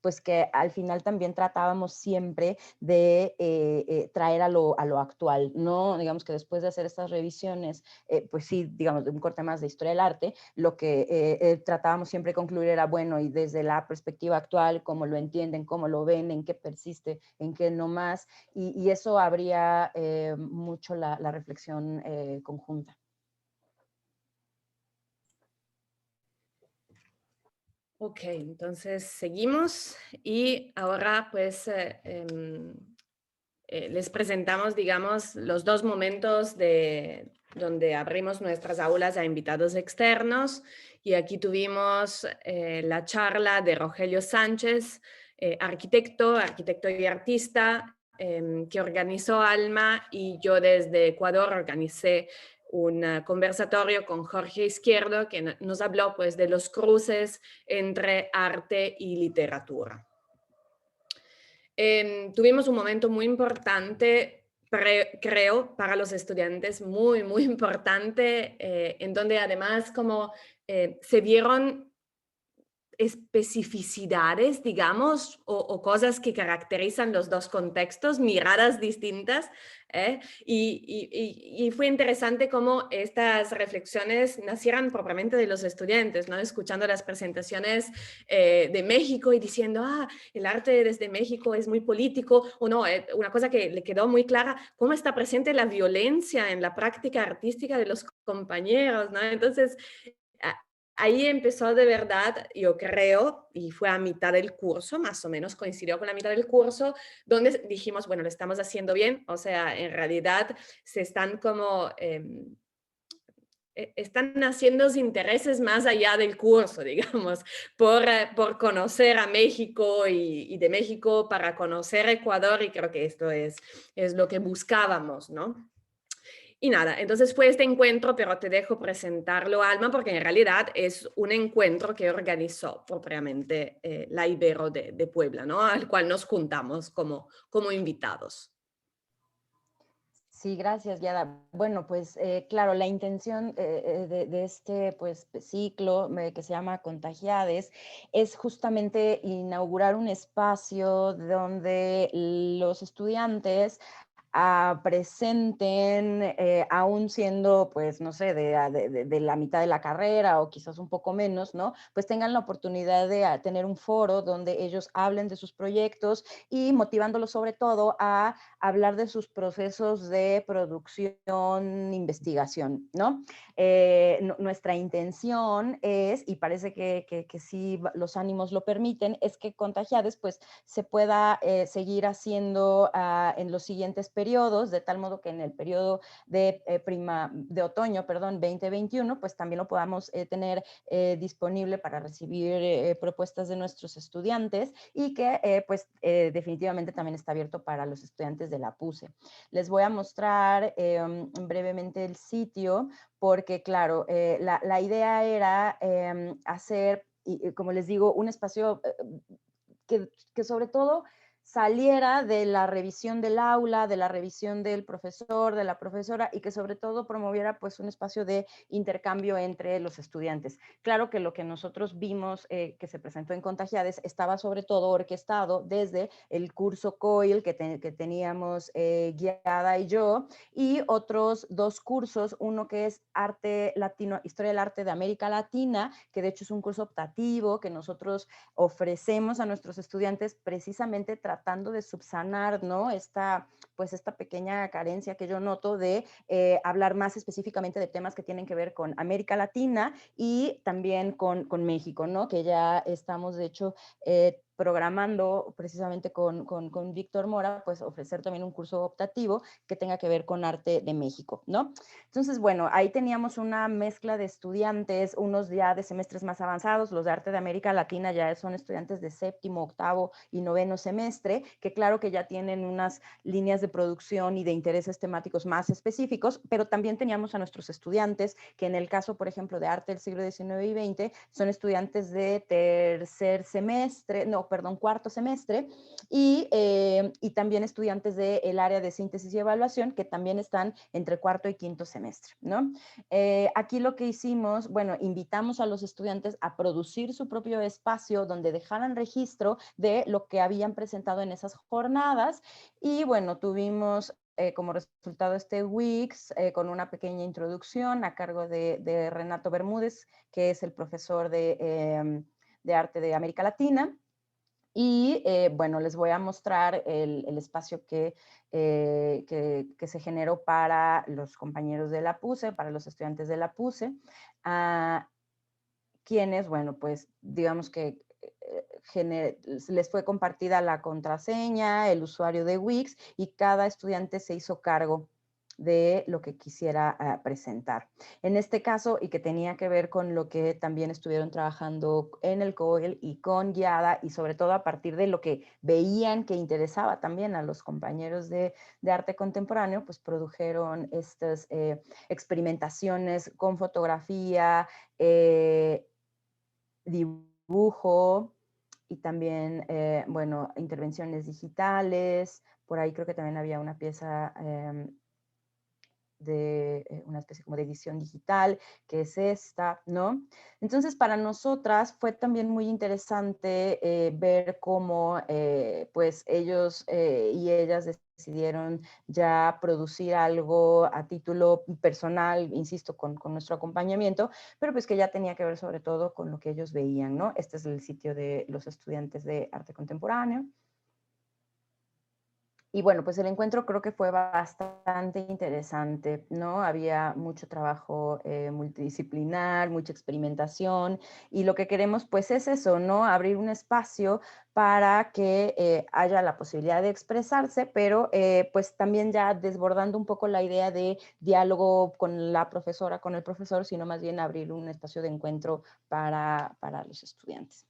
pues que al final también tratábamos siempre de traer a lo actual, ¿no? Digamos que después de hacer estas revisiones, pues sí, digamos, de un corte más de historia del arte, lo que tratábamos siempre de concluir era, bueno, y desde la perspectiva actual, cómo lo entienden, cómo lo ven, en qué persiste, en qué no más, y eso abría mucho la reflexión conjunta. Ok, entonces seguimos y ahora pues les presentamos, digamos, los dos momentos donde abrimos nuestras aulas a invitados externos y aquí tuvimos la charla de Rogelio Sánchez, arquitecto y artista, que organizó ALMA, y yo desde Ecuador organicé un conversatorio con Jorge Izquierdo que nos habló pues de los cruces entre arte y literatura. Tuvimos un momento muy importante, creo, para los estudiantes, muy importante, en donde además como se vieron especificidades, digamos, o cosas que caracterizan los dos contextos, miradas distintas, y fue interesante cómo estas reflexiones nacieran propiamente de los estudiantes, ¿no? Escuchando las presentaciones de México y diciendo, el arte desde México es muy político, o no, una cosa que le quedó muy clara, cómo está presente la violencia en la práctica artística de los compañeros, ¿no? Entonces, ahí empezó de verdad, yo creo, y fue a mitad del curso, más o menos coincidió con la mitad del curso, donde dijimos, bueno, lo estamos haciendo bien, o sea, en realidad se están como, están naciendo intereses más allá del curso, digamos, por conocer a México y de México para conocer Ecuador, y creo que esto es lo que buscábamos, ¿no? Y nada, entonces fue este encuentro, pero te dejo presentarlo, Alma, porque en realidad es un encuentro que organizó propiamente la Ibero de Puebla, ¿no? Al cual nos juntamos como invitados. Sí, gracias, Yada. Bueno, pues claro, la intención de este pues, ciclo que se llama Contagiades es justamente inaugurar un espacio donde los estudiantes presenten, aún siendo, pues, no sé, de la mitad de la carrera o quizás un poco menos, ¿no? Pues tengan la oportunidad de tener un foro donde ellos hablen de sus proyectos y motivándolos sobre todo a hablar de sus procesos de producción, investigación, ¿no? Nuestra intención es, y parece que sí los ánimos lo permiten, es que Contagiades pues se pueda seguir haciendo en los siguientes periodos, de tal modo que en el periodo de otoño, 2021, pues también lo podamos tener disponible para recibir propuestas de nuestros estudiantes y que definitivamente también está abierto para los estudiantes de la PUCE. Les voy a mostrar brevemente el sitio porque, claro, la idea era hacer, como les digo, un espacio que sobre todo saliera de la revisión del aula, de la revisión del profesor, de la profesora, y que sobre todo promoviera pues un espacio de intercambio entre los estudiantes. Claro que lo que nosotros vimos que se presentó en Contagiades estaba sobre todo orquestado desde el curso COIL que teníamos Guiada y yo, y otros 2 cursos, uno que es Arte Latino, Historia del Arte de América Latina, que de hecho es un curso optativo que nosotros ofrecemos a nuestros estudiantes precisamente tratando de subsanar, ¿no? Esta pequeña carencia que yo noto de hablar más específicamente de temas que tienen que ver con América Latina y también con México, ¿no? Que ya estamos, de hecho, programando precisamente con Víctor Mora, pues ofrecer también un curso optativo que tenga que ver con arte de México, ¿no? Entonces, bueno, ahí teníamos una mezcla de estudiantes, unos ya de semestres más avanzados, los de arte de América Latina ya son estudiantes de 7º, 8º y 9º semestre, que claro que ya tienen unas líneas de producción y de intereses temáticos más específicos, pero también teníamos a nuestros estudiantes, que en el caso, por ejemplo, de arte del siglo XIX y XX, son estudiantes de 4º semestre, y también estudiantes del área de síntesis y evaluación, que también están entre 4º y 5º semestre, ¿no? Aquí lo que hicimos, bueno, invitamos a los estudiantes a producir su propio espacio donde dejaran registro de lo que habían presentado en esas jornadas, y bueno, tuvimos como resultado este Wix con una pequeña introducción a cargo de Renato Bermúdez, que es el profesor de arte de América Latina. Y bueno, les voy a mostrar el espacio que se generó para los compañeros de la PUCE, para los estudiantes de la PUCE, quienes, bueno, pues digamos que les fue compartida la contraseña, el usuario de Wix, y cada estudiante se hizo cargo de lo que quisiera presentar. En este caso, y que tenía que ver con lo que también estuvieron trabajando en el COIL y con Guiada, y sobre todo a partir de lo que veían que interesaba también a los compañeros de arte contemporáneo, pues produjeron estas experimentaciones con fotografía, dibujo, y también, bueno, intervenciones digitales. Por ahí creo que también había una pieza de una especie como de edición digital, que es esta, ¿no? Entonces, para nosotras fue también muy interesante ver cómo, pues, ellos y ellas decidieron ya producir algo a título personal, insisto, con nuestro acompañamiento, pero pues que ya tenía que ver sobre todo con lo que ellos veían, ¿no? Este es el sitio de los estudiantes de arte contemporáneo. Y bueno, pues el encuentro creo que fue bastante interesante, ¿no? Había mucho trabajo multidisciplinar, mucha experimentación, y lo que queremos pues es eso, ¿no? Abrir un espacio para que haya la posibilidad de expresarse, pero pues también ya desbordando un poco la idea de diálogo con la profesora, con el profesor, sino más bien abrir un espacio de encuentro para los estudiantes.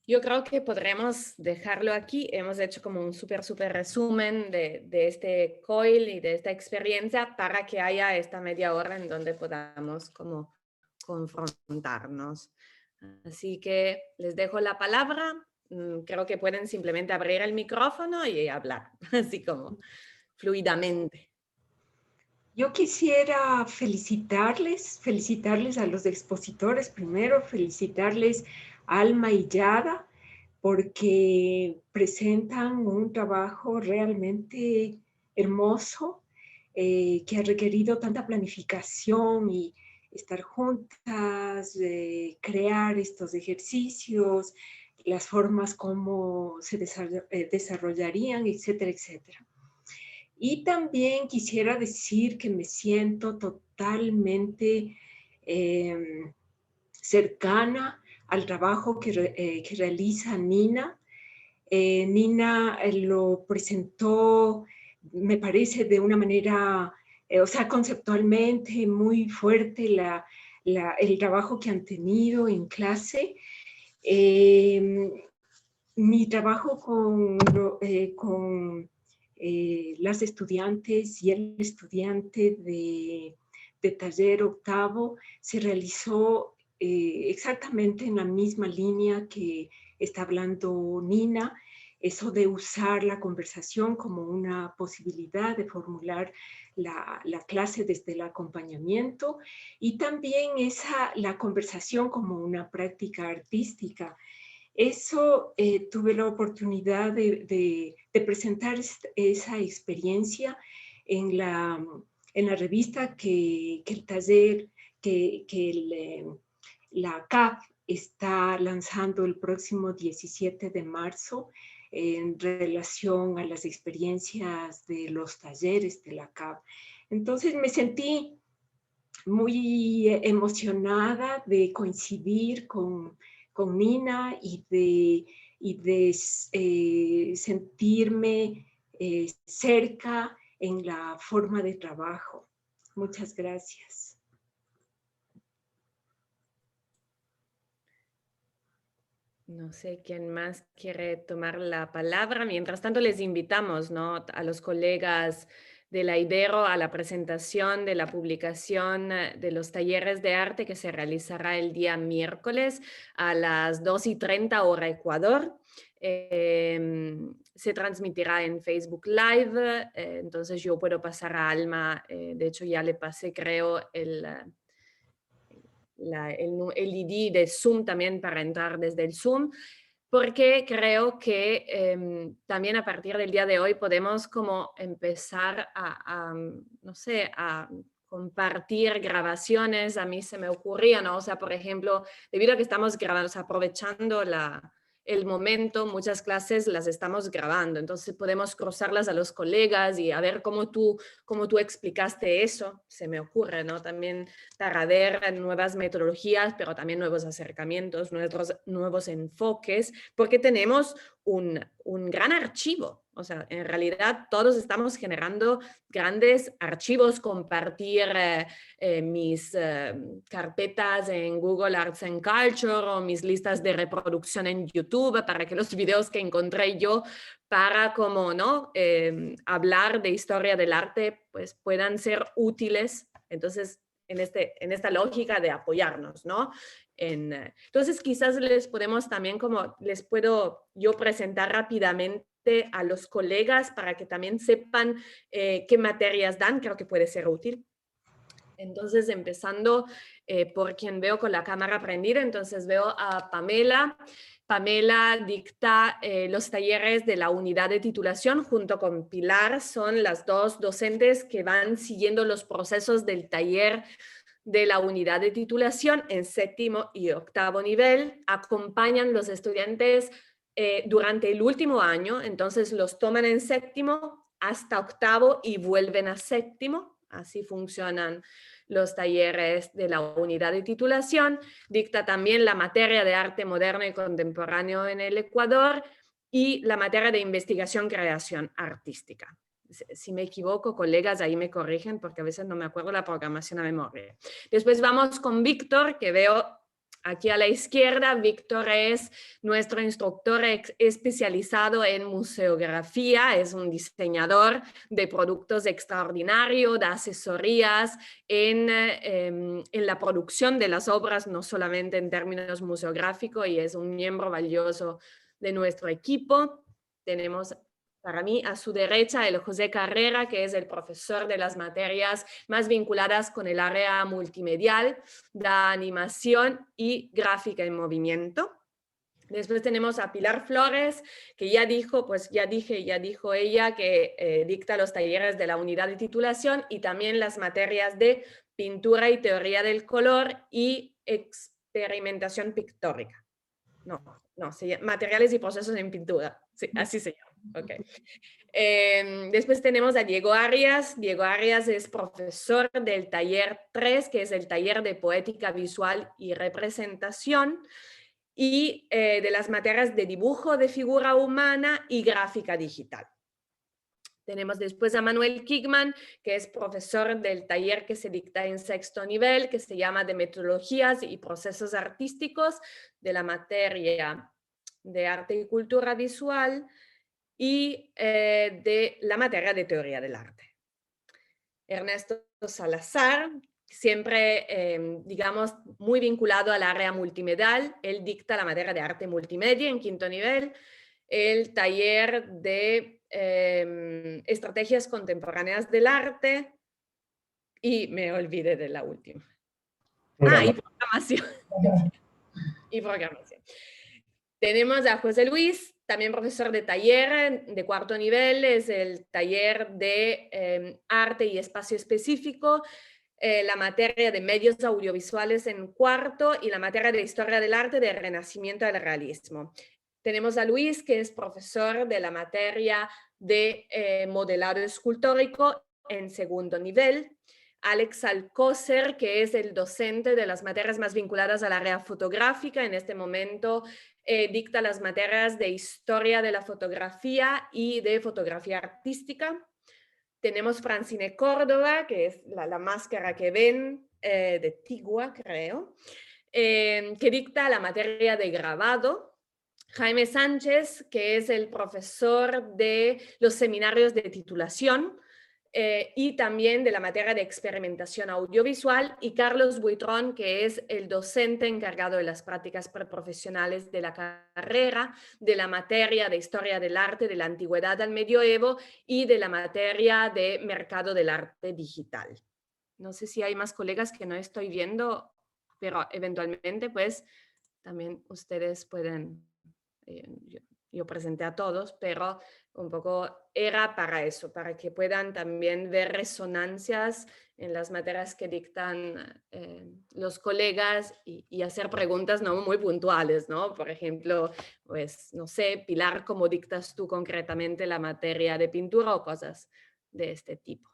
Yo creo que podremos dejarlo aquí. Hemos hecho como un súper resumen de este COIL y de esta experiencia para que haya esta media hora en donde podamos como confrontarnos. Así que les dejo la palabra. Creo que pueden simplemente abrir el micrófono y hablar, así como fluidamente. Yo quisiera felicitarles a los expositores primero, felicitarles a Alma y Yada, porque presentan un trabajo realmente hermoso que ha requerido tanta planificación y estar juntas, crear estos ejercicios, las formas como se desarrollarían, etcétera, etcétera. Y también quisiera decir que me siento totalmente cercana al trabajo que realiza Nina. Nina lo presentó, me parece, de una manera, o sea, conceptualmente muy fuerte el trabajo que han tenido en clase. Mi trabajo con las estudiantes y el estudiante de taller octavo se realizó exactamente en la misma línea que está hablando Nina, eso de usar la conversación como una posibilidad de formular la clase desde el acompañamiento, y también la conversación como una práctica artística. Eso tuve la oportunidad de presentar esa experiencia en la revista que el taller, la CAF está lanzando el próximo 17 de marzo en relación a las experiencias de los talleres de la CAF. Entonces me sentí muy emocionada de coincidir con Nina y de sentirme cerca en la forma de trabajo. Muchas gracias. No sé quién más quiere tomar la palabra. Mientras tanto, les invitamos, ¿no?, a los colegas de la Ibero a la presentación de la publicación de los talleres de arte que se realizará el día miércoles a las 2:30 hora Ecuador. Se transmitirá en Facebook Live, entonces yo puedo pasar a Alma, de hecho ya le pasé, creo, el ID de Zoom también para entrar desde el Zoom, porque creo que también a partir del día de hoy podemos como empezar no sé, a compartir grabaciones. A mí se me ocurría, ¿no? O sea, por ejemplo, debido a que estamos grabando, o sea, aprovechando el momento, muchas clases las estamos grabando, entonces podemos cruzarlas a los colegas y a ver cómo tú explicaste eso, se me ocurre, ¿no? También para ver nuevas metodologías, pero también nuevos acercamientos, nuevos enfoques, porque tenemos un gran archivo. O sea, en realidad todos estamos generando grandes archivos, compartir mis carpetas en Google Arts and Culture o mis listas de reproducción en YouTube para que los videos que encontré yo para como, ¿no?, hablar de historia del arte pues puedan ser útiles. Entonces, en esta lógica de apoyarnos, ¿no? Entonces, quizás les puedo yo presentar rápidamente a los colegas para que también sepan qué materias dan, creo que puede ser útil. Entonces, empezando por quien veo con la cámara prendida, entonces veo a Pamela. Pamela dicta los talleres de la unidad de titulación junto con Pilar, son las dos docentes que van siguiendo los procesos del taller de la unidad de titulación en 7º y 8º nivel, acompañan los estudiantes durante el último año, entonces los toman en 7º hasta 8º y vuelven a 7º, así funcionan los talleres de la unidad de titulación. Dicta también la materia de arte moderno y contemporáneo en el Ecuador y la materia de investigación creación artística. Si me equivoco, colegas, ahí me corrigen porque a veces no me acuerdo la programación a memoria. Después vamos con Víctor, que veo aquí a la izquierda. Víctor es nuestro instructor especializado en museografía, es un diseñador de productos extraordinario, de asesorías en la producción de las obras, no solamente en términos museográficos, y es un miembro valioso de nuestro equipo. Tenemos para mí a su derecha el José Carrera, que es el profesor de las materias más vinculadas con el área multimedial, de animación y gráfica en movimiento. Después tenemos a Pilar Flores, que ya dijo ella que dicta los talleres de la unidad de titulación y también las materias de pintura y teoría del color y experimentación pictórica. Materiales y procesos en pintura, sí, así se llama. Okay. Después tenemos a Diego Arias. Diego Arias es profesor del taller 3, que es el taller de poética visual y representación, y de las materias de dibujo de figura humana y gráfica digital. Tenemos después a Manuel Kigman, que es profesor del taller que se dicta en 6º nivel, que se llama de metodologías y procesos artísticos de la materia de arte y cultura visual y de la materia de teoría del arte. Ernesto Salazar, siempre, digamos, muy vinculado al área multimedial. Él dicta la materia de arte multimedia en quinto nivel, el taller de estrategias contemporáneas del arte, y me olvidé de la última. Y programación. Y programación. Tenemos a José Luis, también profesor de taller de cuarto nivel, es el taller de arte y espacio específico, la materia de medios audiovisuales en cuarto y la materia de historia del arte de renacimiento del realismo. Tenemos a Luis, que es profesor de la materia de modelado escultórico en segundo nivel. Alex Alcócer, que es el docente de las materias más vinculadas al área fotográfica. En este momento dicta las materias de historia de la fotografía y de fotografía artística. Tenemos Francine Córdoba, que es la máscara que ven, de Tigua, creo, que dicta la materia de grabado. Jaime Sánchez, que es el profesor de los seminarios de titulación, y también de la materia de experimentación audiovisual, y Carlos Buitrón, que es el docente encargado de las prácticas preprofesionales de la carrera, de la materia de historia del arte de la antigüedad al medioevo y de la materia de mercado del arte digital. No sé si hay más colegas que no estoy viendo, pero eventualmente pues también ustedes pueden, yo presenté a todos, pero un poco era para eso, para que puedan también ver resonancias en las materias que dictan los colegas y hacer preguntas no muy puntuales, ¿no? Por ejemplo, pues, no sé, Pilar, ¿cómo dictas tú concretamente la materia de pintura o cosas de este tipo?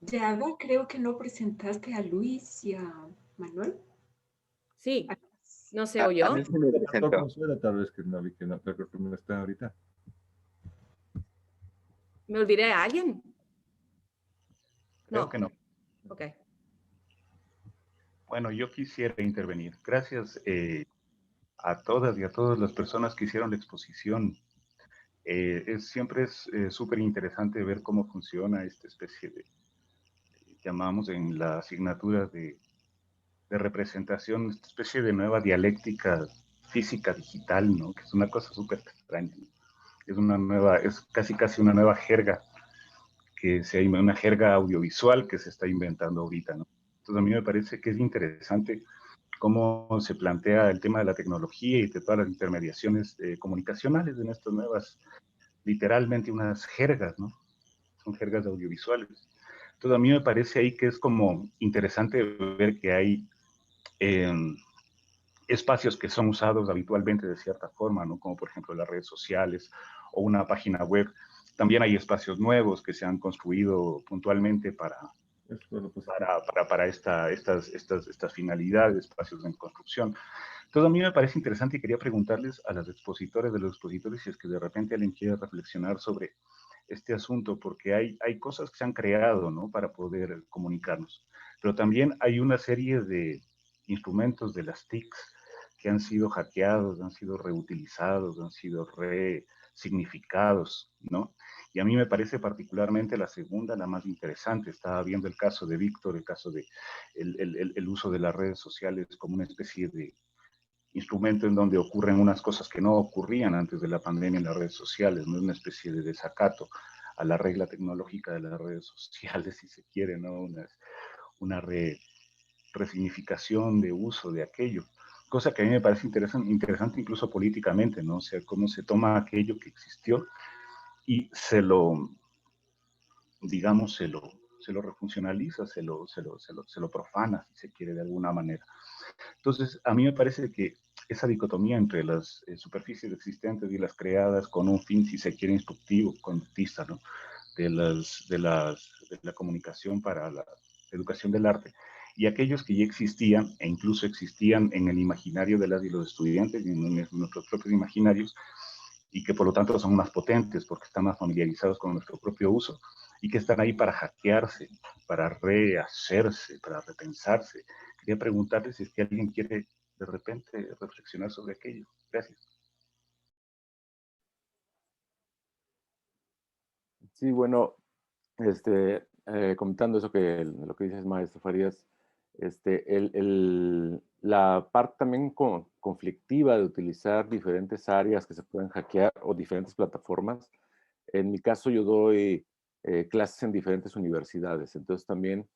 Yada, creo que no presentaste a Luis y a Manuel. Sí, ¿no se oyó? A mí se me presentó. Tal vez que no vi que no, creo que no está ahorita. ¿Me olvidé de alguien? Creo que no. Ok. Bueno, yo quisiera intervenir. Gracias a todas y a todas las personas que hicieron la exposición. Siempre es súper interesante ver cómo funciona esta especie de, llamamos en la asignatura de representación, esta especie de nueva dialéctica física digital, ¿no? Que es una cosa súper extraña. Es una nueva, es casi una nueva jerga, una jerga audiovisual que se está inventando ahorita, ¿no? Entonces a mí me parece que es interesante cómo se plantea el tema de la tecnología y de todas las intermediaciones comunicacionales en estas nuevas, literalmente unas jergas, ¿no? Son jergas audiovisuales. Entonces a mí me parece ahí que es como interesante ver que hay espacios que son usados habitualmente de cierta forma, ¿no? Como por ejemplo las redes sociales o una página web. También hay espacios nuevos que se han construido puntualmente para estas finalidades, espacios en construcción. Entonces a mí me parece interesante y quería preguntarles a las expositores de los expositores si es que de repente alguien quiere reflexionar sobre este asunto, porque hay cosas que se han creado, ¿no? Para poder comunicarnos. Pero también hay una serie de instrumentos de las TICs que han sido hackeados, han sido reutilizados, han sido resignificados, ¿no? Y a mí me parece particularmente la segunda la más interesante. Estaba viendo el caso de Víctor, el caso de el uso de las redes sociales como una especie de instrumento en donde ocurren unas cosas que no ocurrían antes de la pandemia en las redes sociales, no es una especie de desacato a la regla tecnológica de las redes sociales, si se quiere, ¿no? Una resignificación de uso de aquello, cosa que a mí me parece interesante incluso políticamente, ¿no? O sea, cómo se toma aquello que existió y digamos, se lo refuncionaliza, se lo profana, si se quiere, de alguna manera. Entonces, a mí me parece que esa dicotomía entre las superficies existentes y las creadas con un fin, si se quiere, instructivo, conductista, ¿no? de la comunicación para la educación del arte, y aquellos que ya existían, e incluso existían en el imaginario de las y los estudiantes, y en nuestros propios imaginarios, y que por lo tanto son más potentes porque están más familiarizados con nuestro propio uso, y que están ahí para hackearse, para rehacerse, para repensarse. Quería preguntarles si es que alguien quiere de repente reflexionar sobre aquello. Gracias. Sí, bueno, Comentando eso lo que dices, maestro Farías, la parte también conflictiva de utilizar diferentes áreas que se pueden hackear o diferentes plataformas. En mi caso yo doy clases en diferentes universidades, entonces también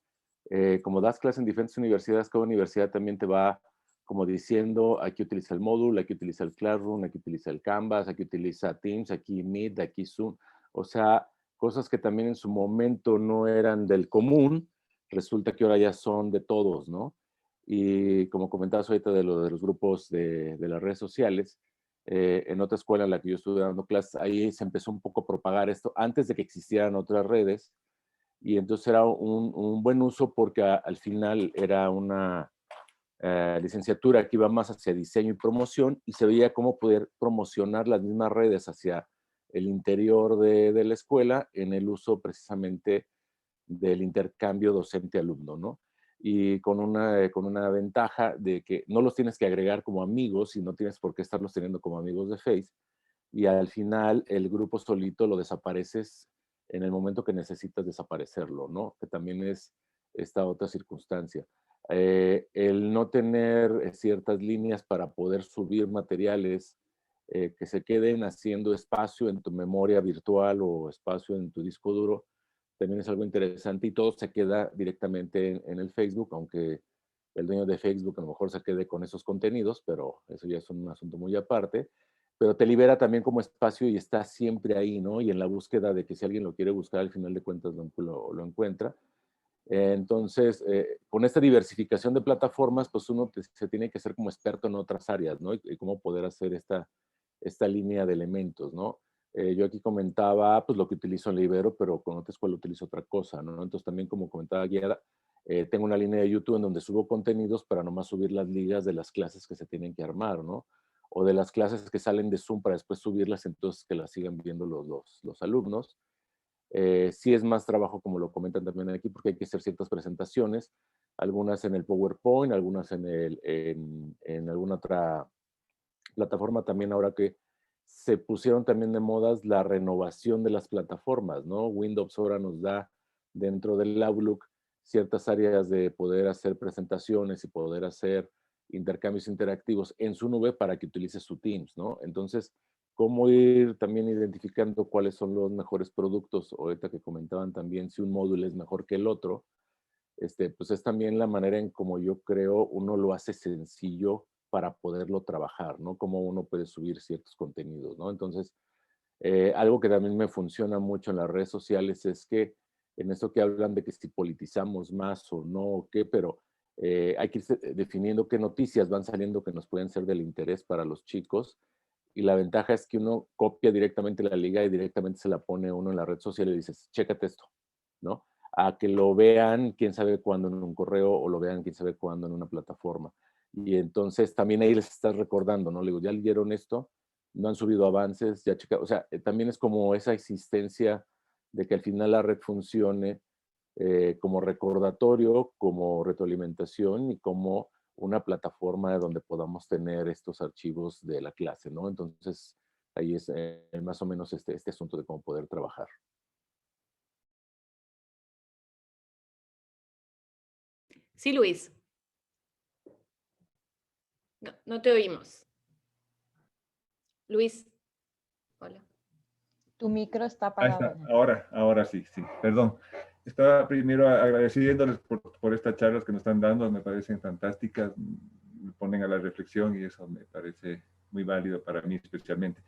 como das clases en diferentes universidades, cada universidad también te va como diciendo, aquí utiliza el módulo, aquí utiliza el Classroom, aquí utiliza el Canvas, aquí utiliza Teams, aquí Meet, aquí Zoom, o sea, cosas que también en su momento no eran del común, resulta que ahora ya son de todos, ¿no? Y como comentabas ahorita de lo de los grupos de las redes sociales, en otra escuela en la que yo estuve dando clases, ahí se empezó un poco a propagar esto antes de que existieran otras redes, y entonces era un buen uso porque al final era una licenciatura que iba más hacia diseño y promoción, y se veía cómo poder promocionar las mismas redes hacia el interior de la escuela en el uso precisamente del intercambio docente-alumno, ¿no? Y con una ventaja de que no los tienes que agregar como amigos y no tienes por qué estarlos teniendo como amigos de Face, y al final el grupo solito lo desapareces en el momento que necesitas desaparecerlo, ¿no? Que también es esta otra circunstancia. El no tener ciertas líneas para poder subir materiales que se queden haciendo espacio en tu memoria virtual o espacio en tu disco duro, también es algo interesante, y todo se queda directamente en el Facebook, aunque el dueño de Facebook a lo mejor se quede con esos contenidos, pero eso ya es un asunto muy aparte. Pero te libera también como espacio y está siempre ahí, ¿no? Y en la búsqueda de que si alguien lo quiere buscar, al final de cuentas lo encuentra. Entonces, con esta diversificación de plataformas, pues uno se tiene que ser como experto en otras áreas, ¿no? Y cómo poder hacer esta línea de elementos, ¿no? Yo aquí comentaba, pues lo que utilizo en Libero, pero con otra escuela utilizo otra cosa, ¿no? Entonces también, como comentaba Guiara, tengo una línea de YouTube en donde subo contenidos para nomás subir las ligas de las clases que se tienen que armar, ¿no? O de las clases que salen de Zoom para después subirlas, entonces que las sigan viendo los alumnos. Sí es más trabajo, como lo comentan también aquí, porque hay que hacer ciertas presentaciones, algunas en el PowerPoint, algunas en alguna otra plataforma también, ahora que se pusieron también de modas la renovación de las plataformas, ¿no? Windows ahora nos da dentro del Outlook ciertas áreas de poder hacer presentaciones y poder hacer intercambios interactivos en su nube para que utilice su Teams, ¿no? Entonces, cómo ir también identificando cuáles son los mejores productos, ahorita que comentaban también si un módulo es mejor que el otro, pues es también la manera en como yo creo uno lo hace sencillo para poderlo trabajar, ¿no? Cómo uno puede subir ciertos contenidos, ¿no? Entonces, algo que también me funciona mucho en las redes sociales es que en esto que hablan de que si politizamos más o no, o qué, pero hay que ir definiendo qué noticias van saliendo que nos pueden ser del interés para los chicos, y la ventaja es que uno copia directamente la liga y directamente se la pone uno en la red social y dices, chécate esto, ¿no? A que lo vean quién sabe cuándo en un correo o lo vean quién sabe cuándo en una plataforma. Y entonces también ahí les estás recordando, ¿no? Le digo, ya leyeron esto, no han subido avances, ya checa, o sea, también es como esa existencia de que al final la red funcione como recordatorio, como retroalimentación y como una plataforma donde podamos tener estos archivos de la clase, ¿no? Entonces, ahí es más o menos este asunto de cómo poder trabajar. Sí, Luis. No te oímos. Luis. Hola. Tu micro está Ahí apagado. está. Ahora sí, perdón. Estaba primero agradeciéndoles por estas charlas que nos están dando, me parecen fantásticas, me ponen a la reflexión y eso me parece muy válido para mí especialmente.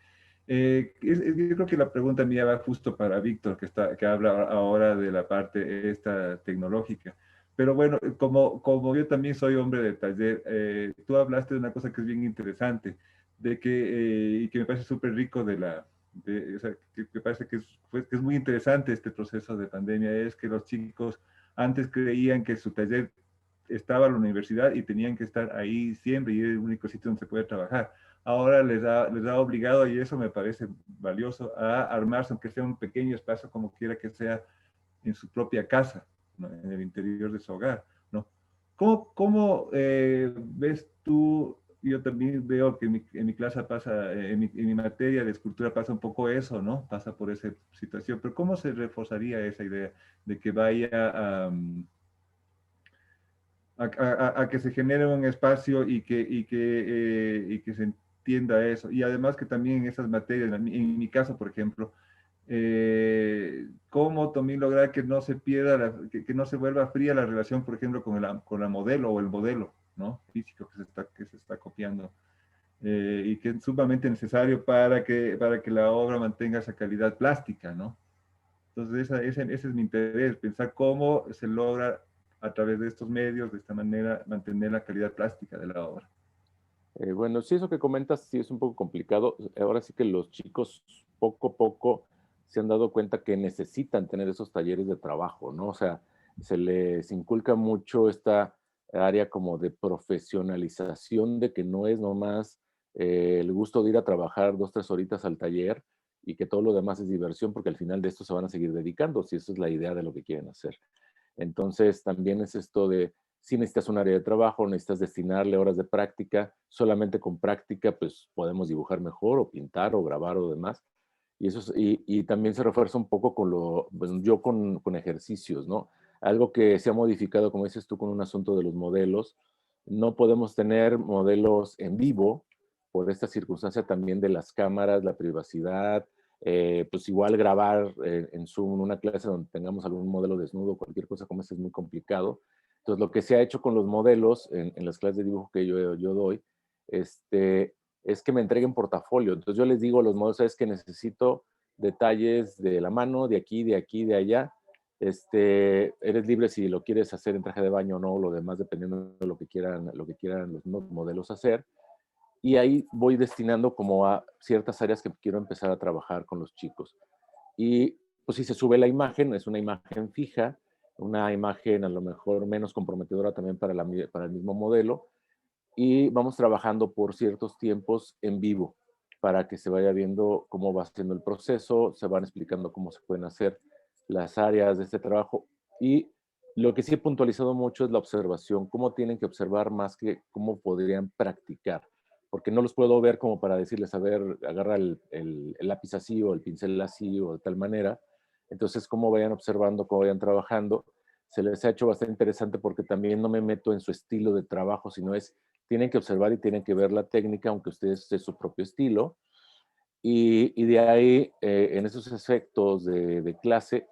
Yo creo que la pregunta mía va justo para Víctor, que habla ahora de la parte esta tecnológica. Pero bueno, como yo también soy hombre de taller, tú hablaste de una cosa que es bien interesante, de que, y que me parece súper rico o sea, que parece que es muy interesante este proceso de pandemia, es que los chicos antes creían que su taller estaba en la universidad y tenían que estar ahí siempre y es el único sitio donde se puede trabajar. Ahora les ha obligado, y eso me parece valioso, a armarse, aunque sea un pequeño espacio, como quiera que sea, en su propia casa, ¿no? En el interior de su hogar, ¿no? ¿Cómo ves tú yo también veo que en mi clase pasa, en mi materia de escultura pasa un poco eso, ¿no? Pasa por esa situación. Pero ¿cómo se reforzaría esa idea de que vaya a que se genere un espacio y que se entienda eso? Y además que también en esas materias, en mi caso, por ejemplo, cómo también lograr que no se pierda, que no se vuelva fría la relación, por ejemplo, con la modelo o el modelo, ¿no? Físico que se está copiando, y que es sumamente necesario para que la obra mantenga esa calidad plástica, ¿no? Entonces ese es mi interés, pensar cómo se logra a través de estos medios, de esta manera, mantener la calidad plástica de la obra. Bueno, sí, eso que comentas sí es un poco complicado. Ahora sí que los chicos poco a poco se han dado cuenta que necesitan tener esos talleres de trabajo, ¿no? O sea, se les inculca mucho esta área como de profesionalización, de que no es nomás el gusto de ir a trabajar 2, 3 horitas al taller y que todo lo demás es diversión, porque al final de esto se van a seguir dedicando, si esa es la idea de lo que quieren hacer. Entonces, también es esto de, si necesitas un área de trabajo, necesitas destinarle horas de práctica, solamente con práctica, pues podemos dibujar mejor, o pintar, o grabar, o demás. Y, eso y también se refuerza un poco con pues yo con ejercicios, ¿no? Algo que se ha modificado, como dices tú, con un asunto de los modelos. No podemos tener modelos en vivo por esta circunstancia también de las cámaras, la privacidad, pues igual grabar en Zoom una clase donde tengamos algún modelo desnudo, cualquier cosa como esa es muy complicado. Entonces, lo que se ha hecho con los modelos en las clases de dibujo que yo doy, es que me entreguen portafolio. Entonces, yo les digo a los modelos, es que necesito detalles de la mano, de aquí, de aquí, de allá. Eres libre si lo quieres hacer en traje de baño o no, lo demás dependiendo de lo que quieran los modelos hacer. Y ahí voy destinando como a ciertas áreas que quiero empezar a trabajar con los chicos. Y pues si se sube la imagen, es una imagen fija, una imagen a lo mejor menos comprometedora también para el mismo modelo, y vamos trabajando por ciertos tiempos en vivo para que se vaya viendo cómo va siendo el proceso, se van explicando cómo se pueden hacer las áreas de este trabajo. Y lo que sí he puntualizado mucho es la observación, cómo tienen que observar más que cómo podrían practicar, porque no los puedo ver como para decirles, a ver, agarra el lápiz así o el pincel así o de tal manera. Entonces, cómo vayan observando, cómo vayan trabajando, se les ha hecho bastante interesante porque también no me meto en su estilo de trabajo, sino tienen que observar y tienen que ver la técnica, aunque ustedes de su propio estilo. Y de ahí, en esos efectos de clase,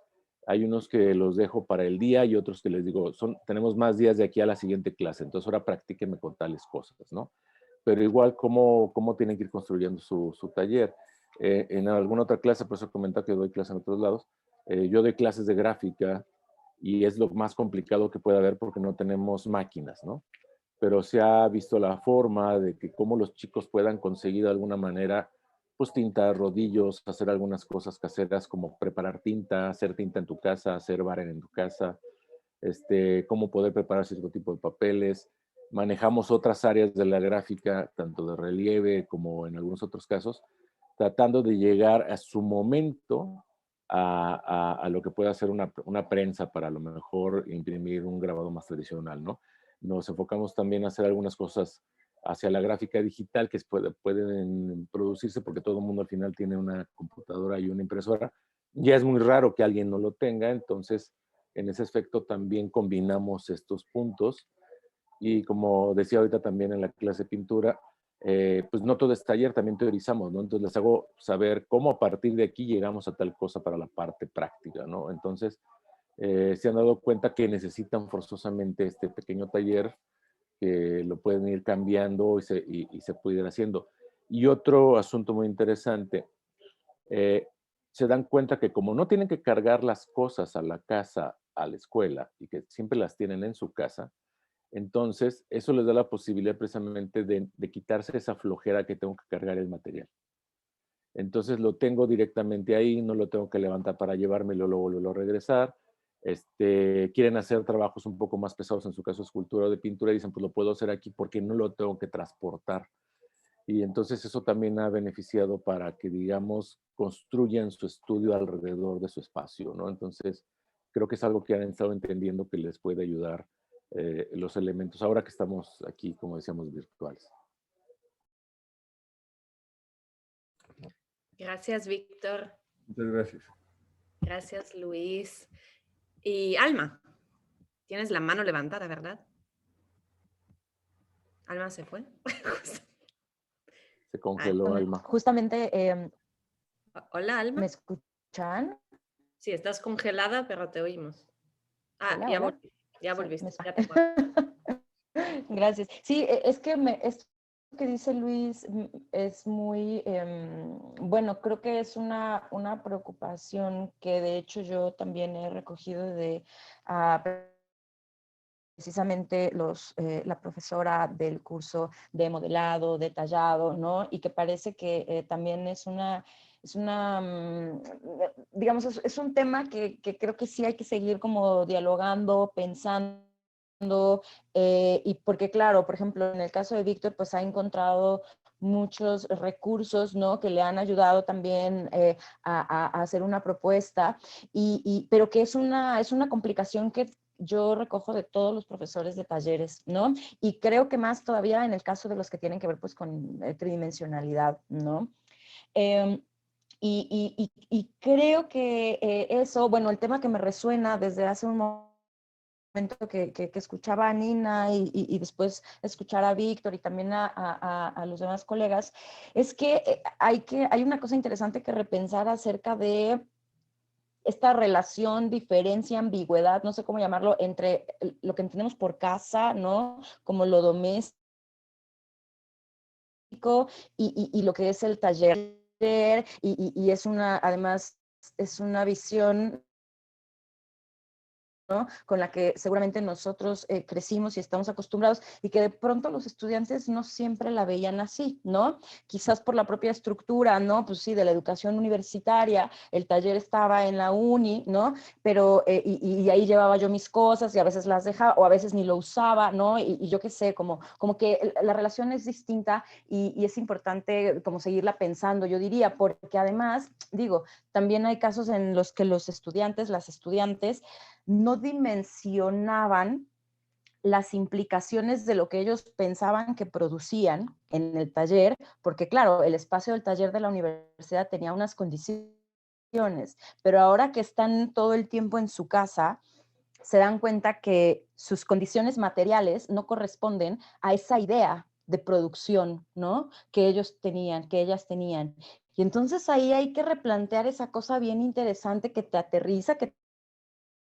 hay unos que los dejo para el día y otros que les digo, tenemos más días de aquí a la siguiente clase, entonces ahora practíquenme con tales cosas, ¿no? Pero igual, ¿cómo tienen que ir construyendo su taller? En alguna otra clase, por eso comentaba que doy clase en otros lados, yo doy clases de gráfica y es lo más complicado que puede haber porque no tenemos máquinas, ¿no? Pero se ha visto la forma de que cómo los chicos puedan conseguir de alguna manera, pues tintar rodillos, hacer algunas cosas caseras como preparar tinta, hacer tinta en tu casa, hacer barren en tu casa, cómo poder preparar cierto tipo de papeles. Manejamos otras áreas de la gráfica, tanto de relieve como en algunos otros casos, tratando de llegar a su momento a lo que puede hacer una prensa para a lo mejor imprimir un grabado más tradicional, ¿no? Nos enfocamos también a hacer algunas cosas hacia la gráfica digital que pueden producirse porque todo el mundo al final tiene una computadora y una impresora. Ya es muy raro que alguien no lo tenga, entonces en ese aspecto también combinamos estos puntos y como decía ahorita también en la clase de pintura, pues no todo es taller, también teorizamos, ¿no? Entonces les hago saber cómo a partir de aquí llegamos a tal cosa para la parte práctica, ¿no? Entonces se han dado cuenta que necesitan forzosamente este pequeño taller que lo pueden ir cambiando y se puede ir haciendo. Y otro asunto muy interesante, se dan cuenta que como no tienen que cargar las cosas a la casa, a la escuela, y que siempre las tienen en su casa, entonces eso les da la posibilidad precisamente de quitarse esa flojera que tengo que cargar el material. Entonces lo tengo directamente ahí, no lo tengo que levantar para llevármelo, luego regresar. Quieren hacer trabajos un poco más pesados, en su caso escultura o de pintura, y dicen, pues lo puedo hacer aquí porque no lo tengo que transportar. Y entonces eso también ha beneficiado para que, digamos, construyan su estudio alrededor de su espacio, ¿no? Entonces, creo que es algo que han estado entendiendo que les puede ayudar los elementos, ahora que estamos aquí, como decíamos, virtuales. Gracias, Víctor. Muchas gracias. Gracias, Luis. Y Alma, tienes la mano levantada, ¿verdad? Alma se fue. Se congeló, Alma. Justamente, Hola, Alma. ¿me escuchan? Sí, estás congelada, pero te oímos. Ah, Hola, ya, hola. ya volviste. ¿Me Ya te puedo. Gracias. Sí, es que esto que dice Luis es muy, bueno, creo que es una preocupación que de hecho yo también he recogido de precisamente la profesora del curso de modelado, detallado, ¿no? Y que parece que también es una, digamos, es un tema que creo que sí hay que seguir como dialogando, pensando, y porque claro, por ejemplo, en el caso de Víctor, pues ha encontrado muchos recursos, ¿no? Que le han ayudado también a hacer una propuesta, pero que es una complicación que yo recojo de todos los profesores de talleres, ¿no? Y creo que más todavía en el caso de los que tienen que ver pues con tridimensionalidad, ¿no? Y creo que eso, bueno, el tema que me resuena desde hace un momento que escuchaba a Nina y después escuchar a Víctor y también a los demás colegas, es que hay una cosa interesante que repensar acerca de esta relación, diferencia, ambigüedad, no sé cómo llamarlo, entre lo que entendemos por casa, ¿no? Como lo doméstico y lo que es el taller, y es además, es una visión, ¿no? Con la que seguramente nosotros crecimos y estamos acostumbrados, y que de pronto los estudiantes no siempre la veían así, ¿no? Quizás por la propia estructura, ¿no? Pues sí, de la educación universitaria, el taller estaba en la uni, ¿no? Pero, y ahí llevaba yo mis cosas y a veces las dejaba, o a veces ni lo usaba, ¿no? Y yo qué sé, como que la relación es distinta y es importante como seguirla pensando, yo diría, porque además, digo, también hay casos en los que los estudiantes, las estudiantes, no dimensionaban las implicaciones de lo que ellos pensaban que producían en el taller, porque claro, el espacio del taller de la universidad tenía unas condiciones, pero ahora que están todo el tiempo en su casa, se dan cuenta que sus condiciones materiales no corresponden a esa idea de producción, ¿no? Que ellos tenían, que ellas tenían. Y entonces ahí hay que replantear esa cosa bien interesante que te aterriza, que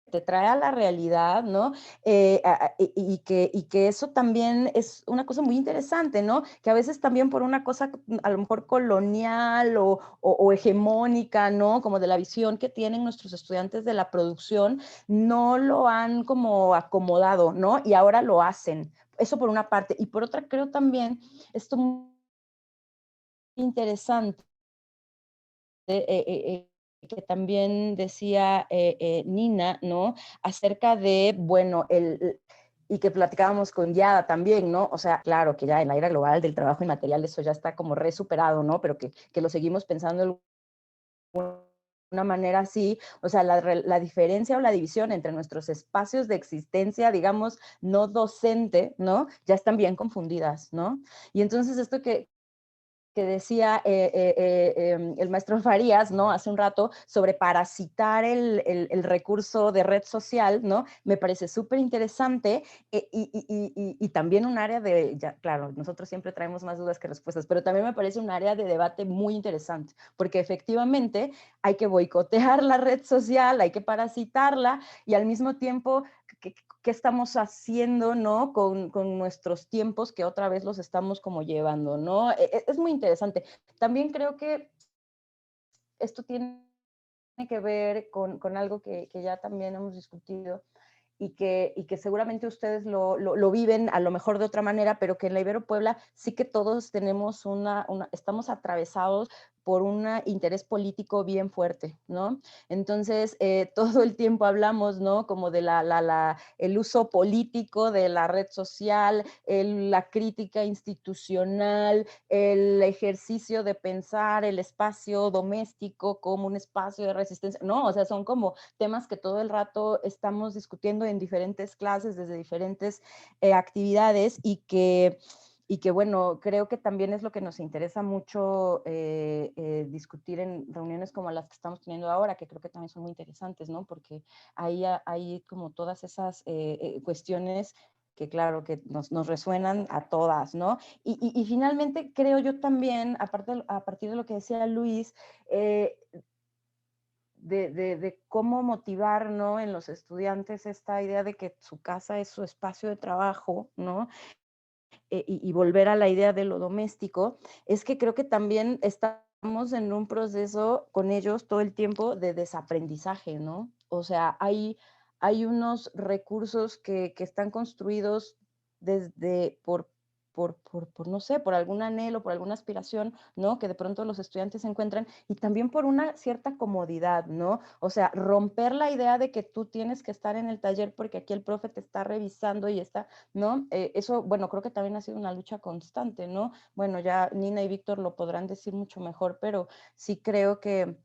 te trae a la realidad, ¿no? Y que eso también es una cosa muy interesante, ¿no? Que a veces también por una cosa a lo mejor colonial o hegemónica, ¿no? Como de la visión que tienen nuestros estudiantes de la producción, no lo han como acomodado, ¿no? Y ahora lo hacen. Eso por una parte. Y por otra, creo también esto muy interesante, que también decía Nina, ¿no? Acerca de, bueno, y que platicábamos con Yada también, ¿no? O sea, claro que ya en la era global del trabajo inmaterial eso ya está como superado, ¿no? Pero que lo seguimos pensando de una manera así, o sea, la diferencia o la división entre nuestros espacios de existencia, digamos, no docente, ¿no? Ya están bien confundidas, ¿no? Y entonces esto que decía el maestro Farías, ¿no? Hace un rato, sobre parasitar el recurso de red social, ¿no? Me parece súper interesante y también un área de, ya, claro, nosotros siempre traemos más dudas que respuestas, pero también me parece un área de debate muy interesante, porque efectivamente hay que boicotear la red social, hay que parasitarla y al mismo tiempo qué estamos haciendo, ¿no? Con nuestros tiempos que otra vez los estamos como llevando, ¿no? Es muy interesante. También creo que esto tiene que ver con algo que ya también hemos discutido y que seguramente ustedes lo viven a lo mejor de otra manera, pero que en la Ibero Puebla sí que todos tenemos estamos atravesados por un interés político bien fuerte, ¿no? Entonces, todo el tiempo hablamos, ¿no? Como de el uso político de la red social, la crítica institucional, el ejercicio de pensar el espacio doméstico como un espacio de resistencia, no, o sea, son como temas que todo el rato estamos discutiendo en diferentes clases, desde diferentes actividades y que y que bueno, creo que también es lo que nos interesa mucho discutir en reuniones como las que estamos teniendo ahora, que creo que también son muy interesantes, ¿no? Porque ahí hay como todas esas cuestiones que claro, que nos resuenan a todas, ¿no? Y finalmente creo yo también, aparte, a partir de lo que decía Luis, de cómo motivar, ¿no? En los estudiantes esta idea de que su casa es su espacio de trabajo, ¿no? Y volver a la idea de lo doméstico, es que creo que también estamos en un proceso con ellos todo el tiempo de desaprendizaje, ¿no? O sea, hay unos recursos que están construidos desde no sé, por algún anhelo, por alguna aspiración, ¿no? Que de pronto los estudiantes encuentran y también por una cierta comodidad, ¿no? O sea, romper la idea de que tú tienes que estar en el taller porque aquí el profe te está revisando y está, ¿no? Eso, bueno, creo que también ha sido una lucha constante, ¿no? Bueno, ya Nina y Víctor lo podrán decir mucho mejor, pero sí creo que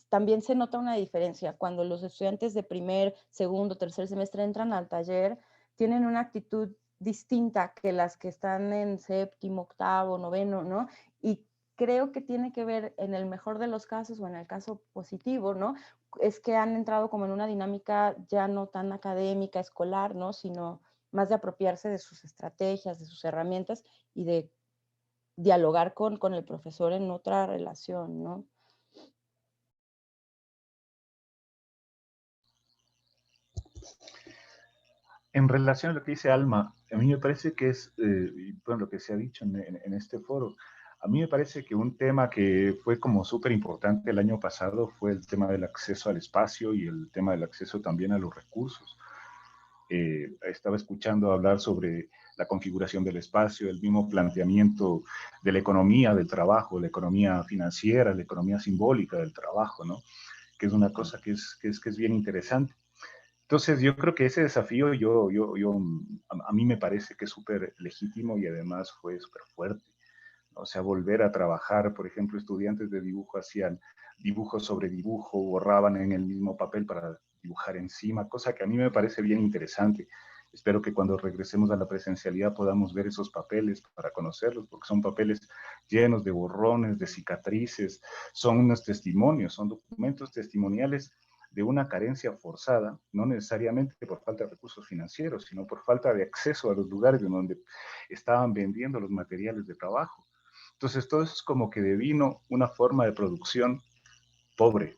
también se nota una diferencia cuando los estudiantes de primer, segundo, tercer semestre entran al taller, tienen una actitud distinta que las que están en séptimo, octavo, noveno, ¿no? Y creo que tiene que ver, en el mejor de los casos o en el caso positivo, ¿no? Es que han entrado como en una dinámica ya no tan académica, escolar, ¿no? Sino más de apropiarse de sus estrategias, de sus herramientas y de dialogar con el profesor en otra relación, ¿no? En relación a lo que dice Alma, a mí me parece que es, bueno, lo que se ha dicho en este foro, a mí me parece que un tema que fue como súper importante el año pasado fue el tema del acceso al espacio y el tema del acceso también a los recursos. Estaba escuchando hablar sobre la configuración del espacio, el mismo planteamiento de la economía del trabajo, la economía financiera, la economía simbólica del trabajo, ¿no? Que es una cosa que es bien interesante. Entonces, yo creo que ese desafío a mí me parece que es súper legítimo y además fue súper fuerte. O sea, volver a trabajar, por ejemplo, estudiantes de dibujo hacían dibujo sobre dibujo, borraban en el mismo papel para dibujar encima, cosa que a mí me parece bien interesante. Espero que cuando regresemos a la presencialidad podamos ver esos papeles para conocerlos, porque son papeles llenos de borrones, de cicatrices, son unos testimonios, son documentos testimoniales de una carencia forzada, no necesariamente por falta de recursos financieros, sino por falta de acceso a los lugares en donde estaban vendiendo los materiales de trabajo. Entonces, todo eso es como que devino una forma de producción pobre,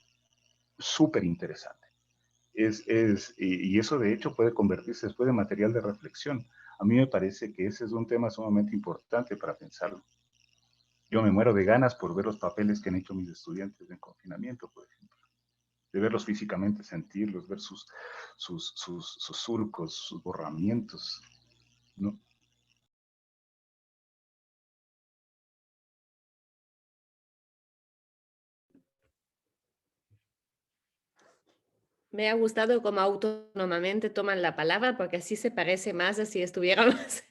súper interesante. Y eso, de hecho, puede convertirse después en material de reflexión. A mí me parece que ese es un tema sumamente importante para pensarlo. Yo me muero de ganas por ver los papeles que han hecho mis estudiantes en confinamiento, por ejemplo. De verlos físicamente, sentirlos, ver sus surcos, sus borramientos, ¿no? Me ha gustado cómo autónomamente toman la palabra, porque así se parece más a si estuviéramos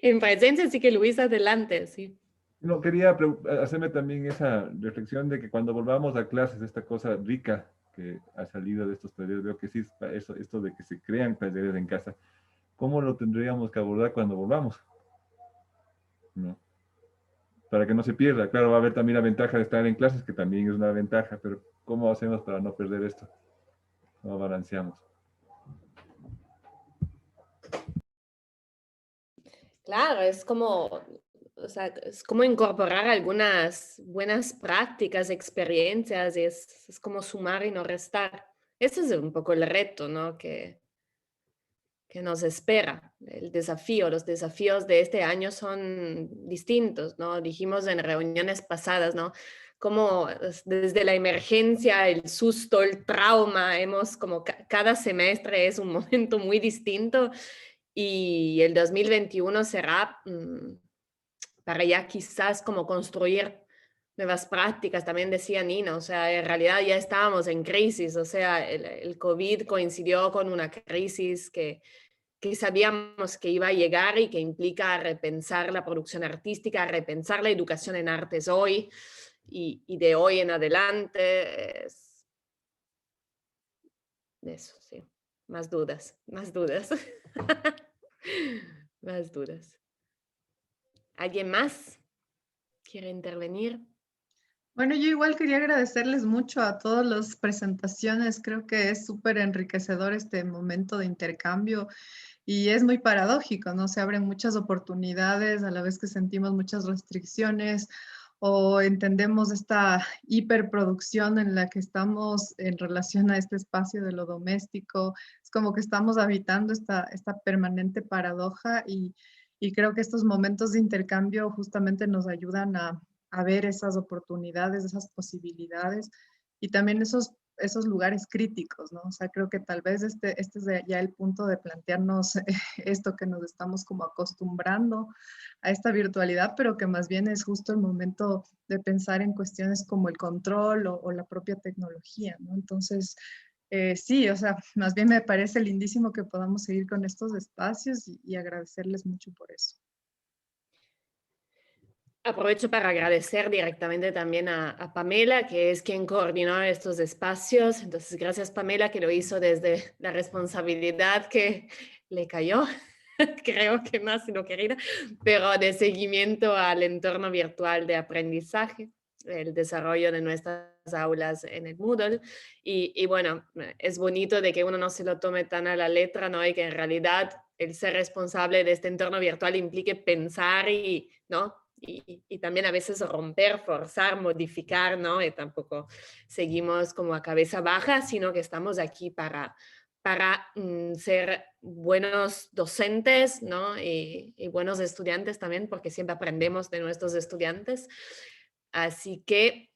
en presencia. Así que Luis, adelante, sí. No, quería hacerme también esa reflexión de que cuando volvamos a clases, esta cosa rica que ha salido de estos talleres, veo que sí, esto de que se crean talleres en casa, ¿cómo lo tendríamos que abordar cuando volvamos? ¿No? Para que no se pierda. Claro, va a haber también la ventaja de estar en clases, que también es una ventaja, pero ¿cómo hacemos para no perder esto? ¿Cómo balanceamos? Claro, es como, o sea, es como incorporar algunas buenas prácticas, experiencias, es como sumar y no restar. Ese es un poco el reto, ¿no? Que nos espera, el desafío. Los desafíos de este año son distintos, ¿no? Dijimos en reuniones pasadas, ¿no? Como desde la emergencia, el susto, el trauma, hemos como cada semestre es un momento muy distinto y el 2021 será para ya quizás como construir nuevas prácticas, también decía Nina, o sea, en realidad ya estábamos en crisis, o sea, el COVID coincidió con una crisis que sabíamos que iba a llegar y que implica repensar la producción artística, repensar la educación en artes hoy y de hoy en adelante. Es eso, sí. Más dudas, más dudas. Más dudas. ¿Alguien más quiere intervenir? Bueno, yo igual quería agradecerles mucho a todas las presentaciones. Creo que es súper enriquecedor este momento de intercambio y es muy paradójico, ¿no? Se abren muchas oportunidades a la vez que sentimos muchas restricciones o entendemos esta hiperproducción en la que estamos en relación a este espacio de lo doméstico. Es como que estamos habitando esta permanente paradoja y creo que estos momentos de intercambio justamente nos ayudan a ver esas oportunidades, esas posibilidades y también esos lugares críticos, ¿no? O sea, creo que tal vez este es ya el punto de plantearnos esto que nos estamos como acostumbrando a esta virtualidad, pero que más bien es justo el momento de pensar en cuestiones como el control o la propia tecnología, ¿no? Entonces, sí, o sea, más bien me parece lindísimo que podamos seguir con estos espacios y agradecerles mucho por eso. Aprovecho para agradecer directamente también a Pamela, que es quien coordinó estos espacios. Entonces, gracias Pamela, que lo hizo desde la responsabilidad que le cayó, creo que no ha sido querida, pero de seguimiento al entorno virtual de aprendizaje, el desarrollo de nuestras aulas en el Moodle. Y bueno, es bonito de que uno no se lo tome tan a la letra, ¿no? Y que en realidad el ser responsable de este entorno virtual implique pensar ¿no? Y también a veces romper, forzar, modificar, ¿no? Y tampoco seguimos como a cabeza baja, sino que estamos aquí para ser buenos docentes, ¿no? Y buenos estudiantes también, porque siempre aprendemos de nuestros estudiantes. Así que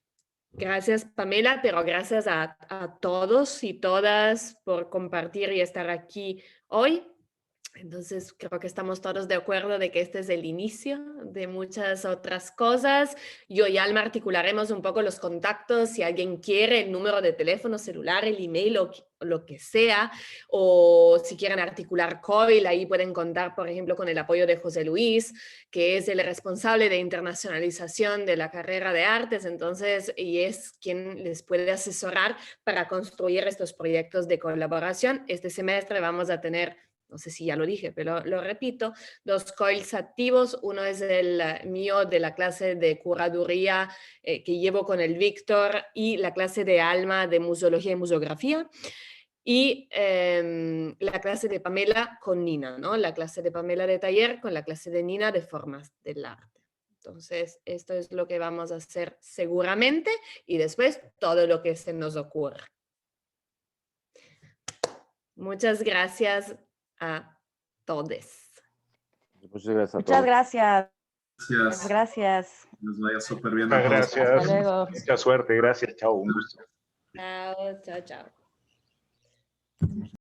gracias Pamela, pero gracias a todos y todas por compartir y estar aquí hoy. Entonces, creo que estamos todos de acuerdo de que este es el inicio de muchas otras cosas. Yo y Alma articularemos un poco los contactos, si alguien quiere el número de teléfono celular, el email o lo que sea, o si quieren articular COIL, ahí pueden contar, por ejemplo, con el apoyo de José Luis, que es el responsable de internacionalización de la carrera de artes, entonces, y es quien les puede asesorar para construir estos proyectos de colaboración. Este semestre vamos a tener, no sé si ya lo dije, pero lo repito, 2 COILs activos. Uno es el mío de la clase de curaduría que llevo con el Víctor y la clase de Alma de museología y museografía. Y la clase de Pamela con Nina, ¿no? La clase de Pamela de taller con la clase de Nina de formas del arte. Entonces, esto es lo que vamos a hacer seguramente y después todo lo que se nos ocurra. Muchas gracias a todos. Muchas gracias a Muchas todos. gracias. Gracias. Gracias. Nos vaya súper bien. Muchas gracias. Hasta luego. Mucha suerte. Gracias. Chao. Un gusto. Chao, chao, chao.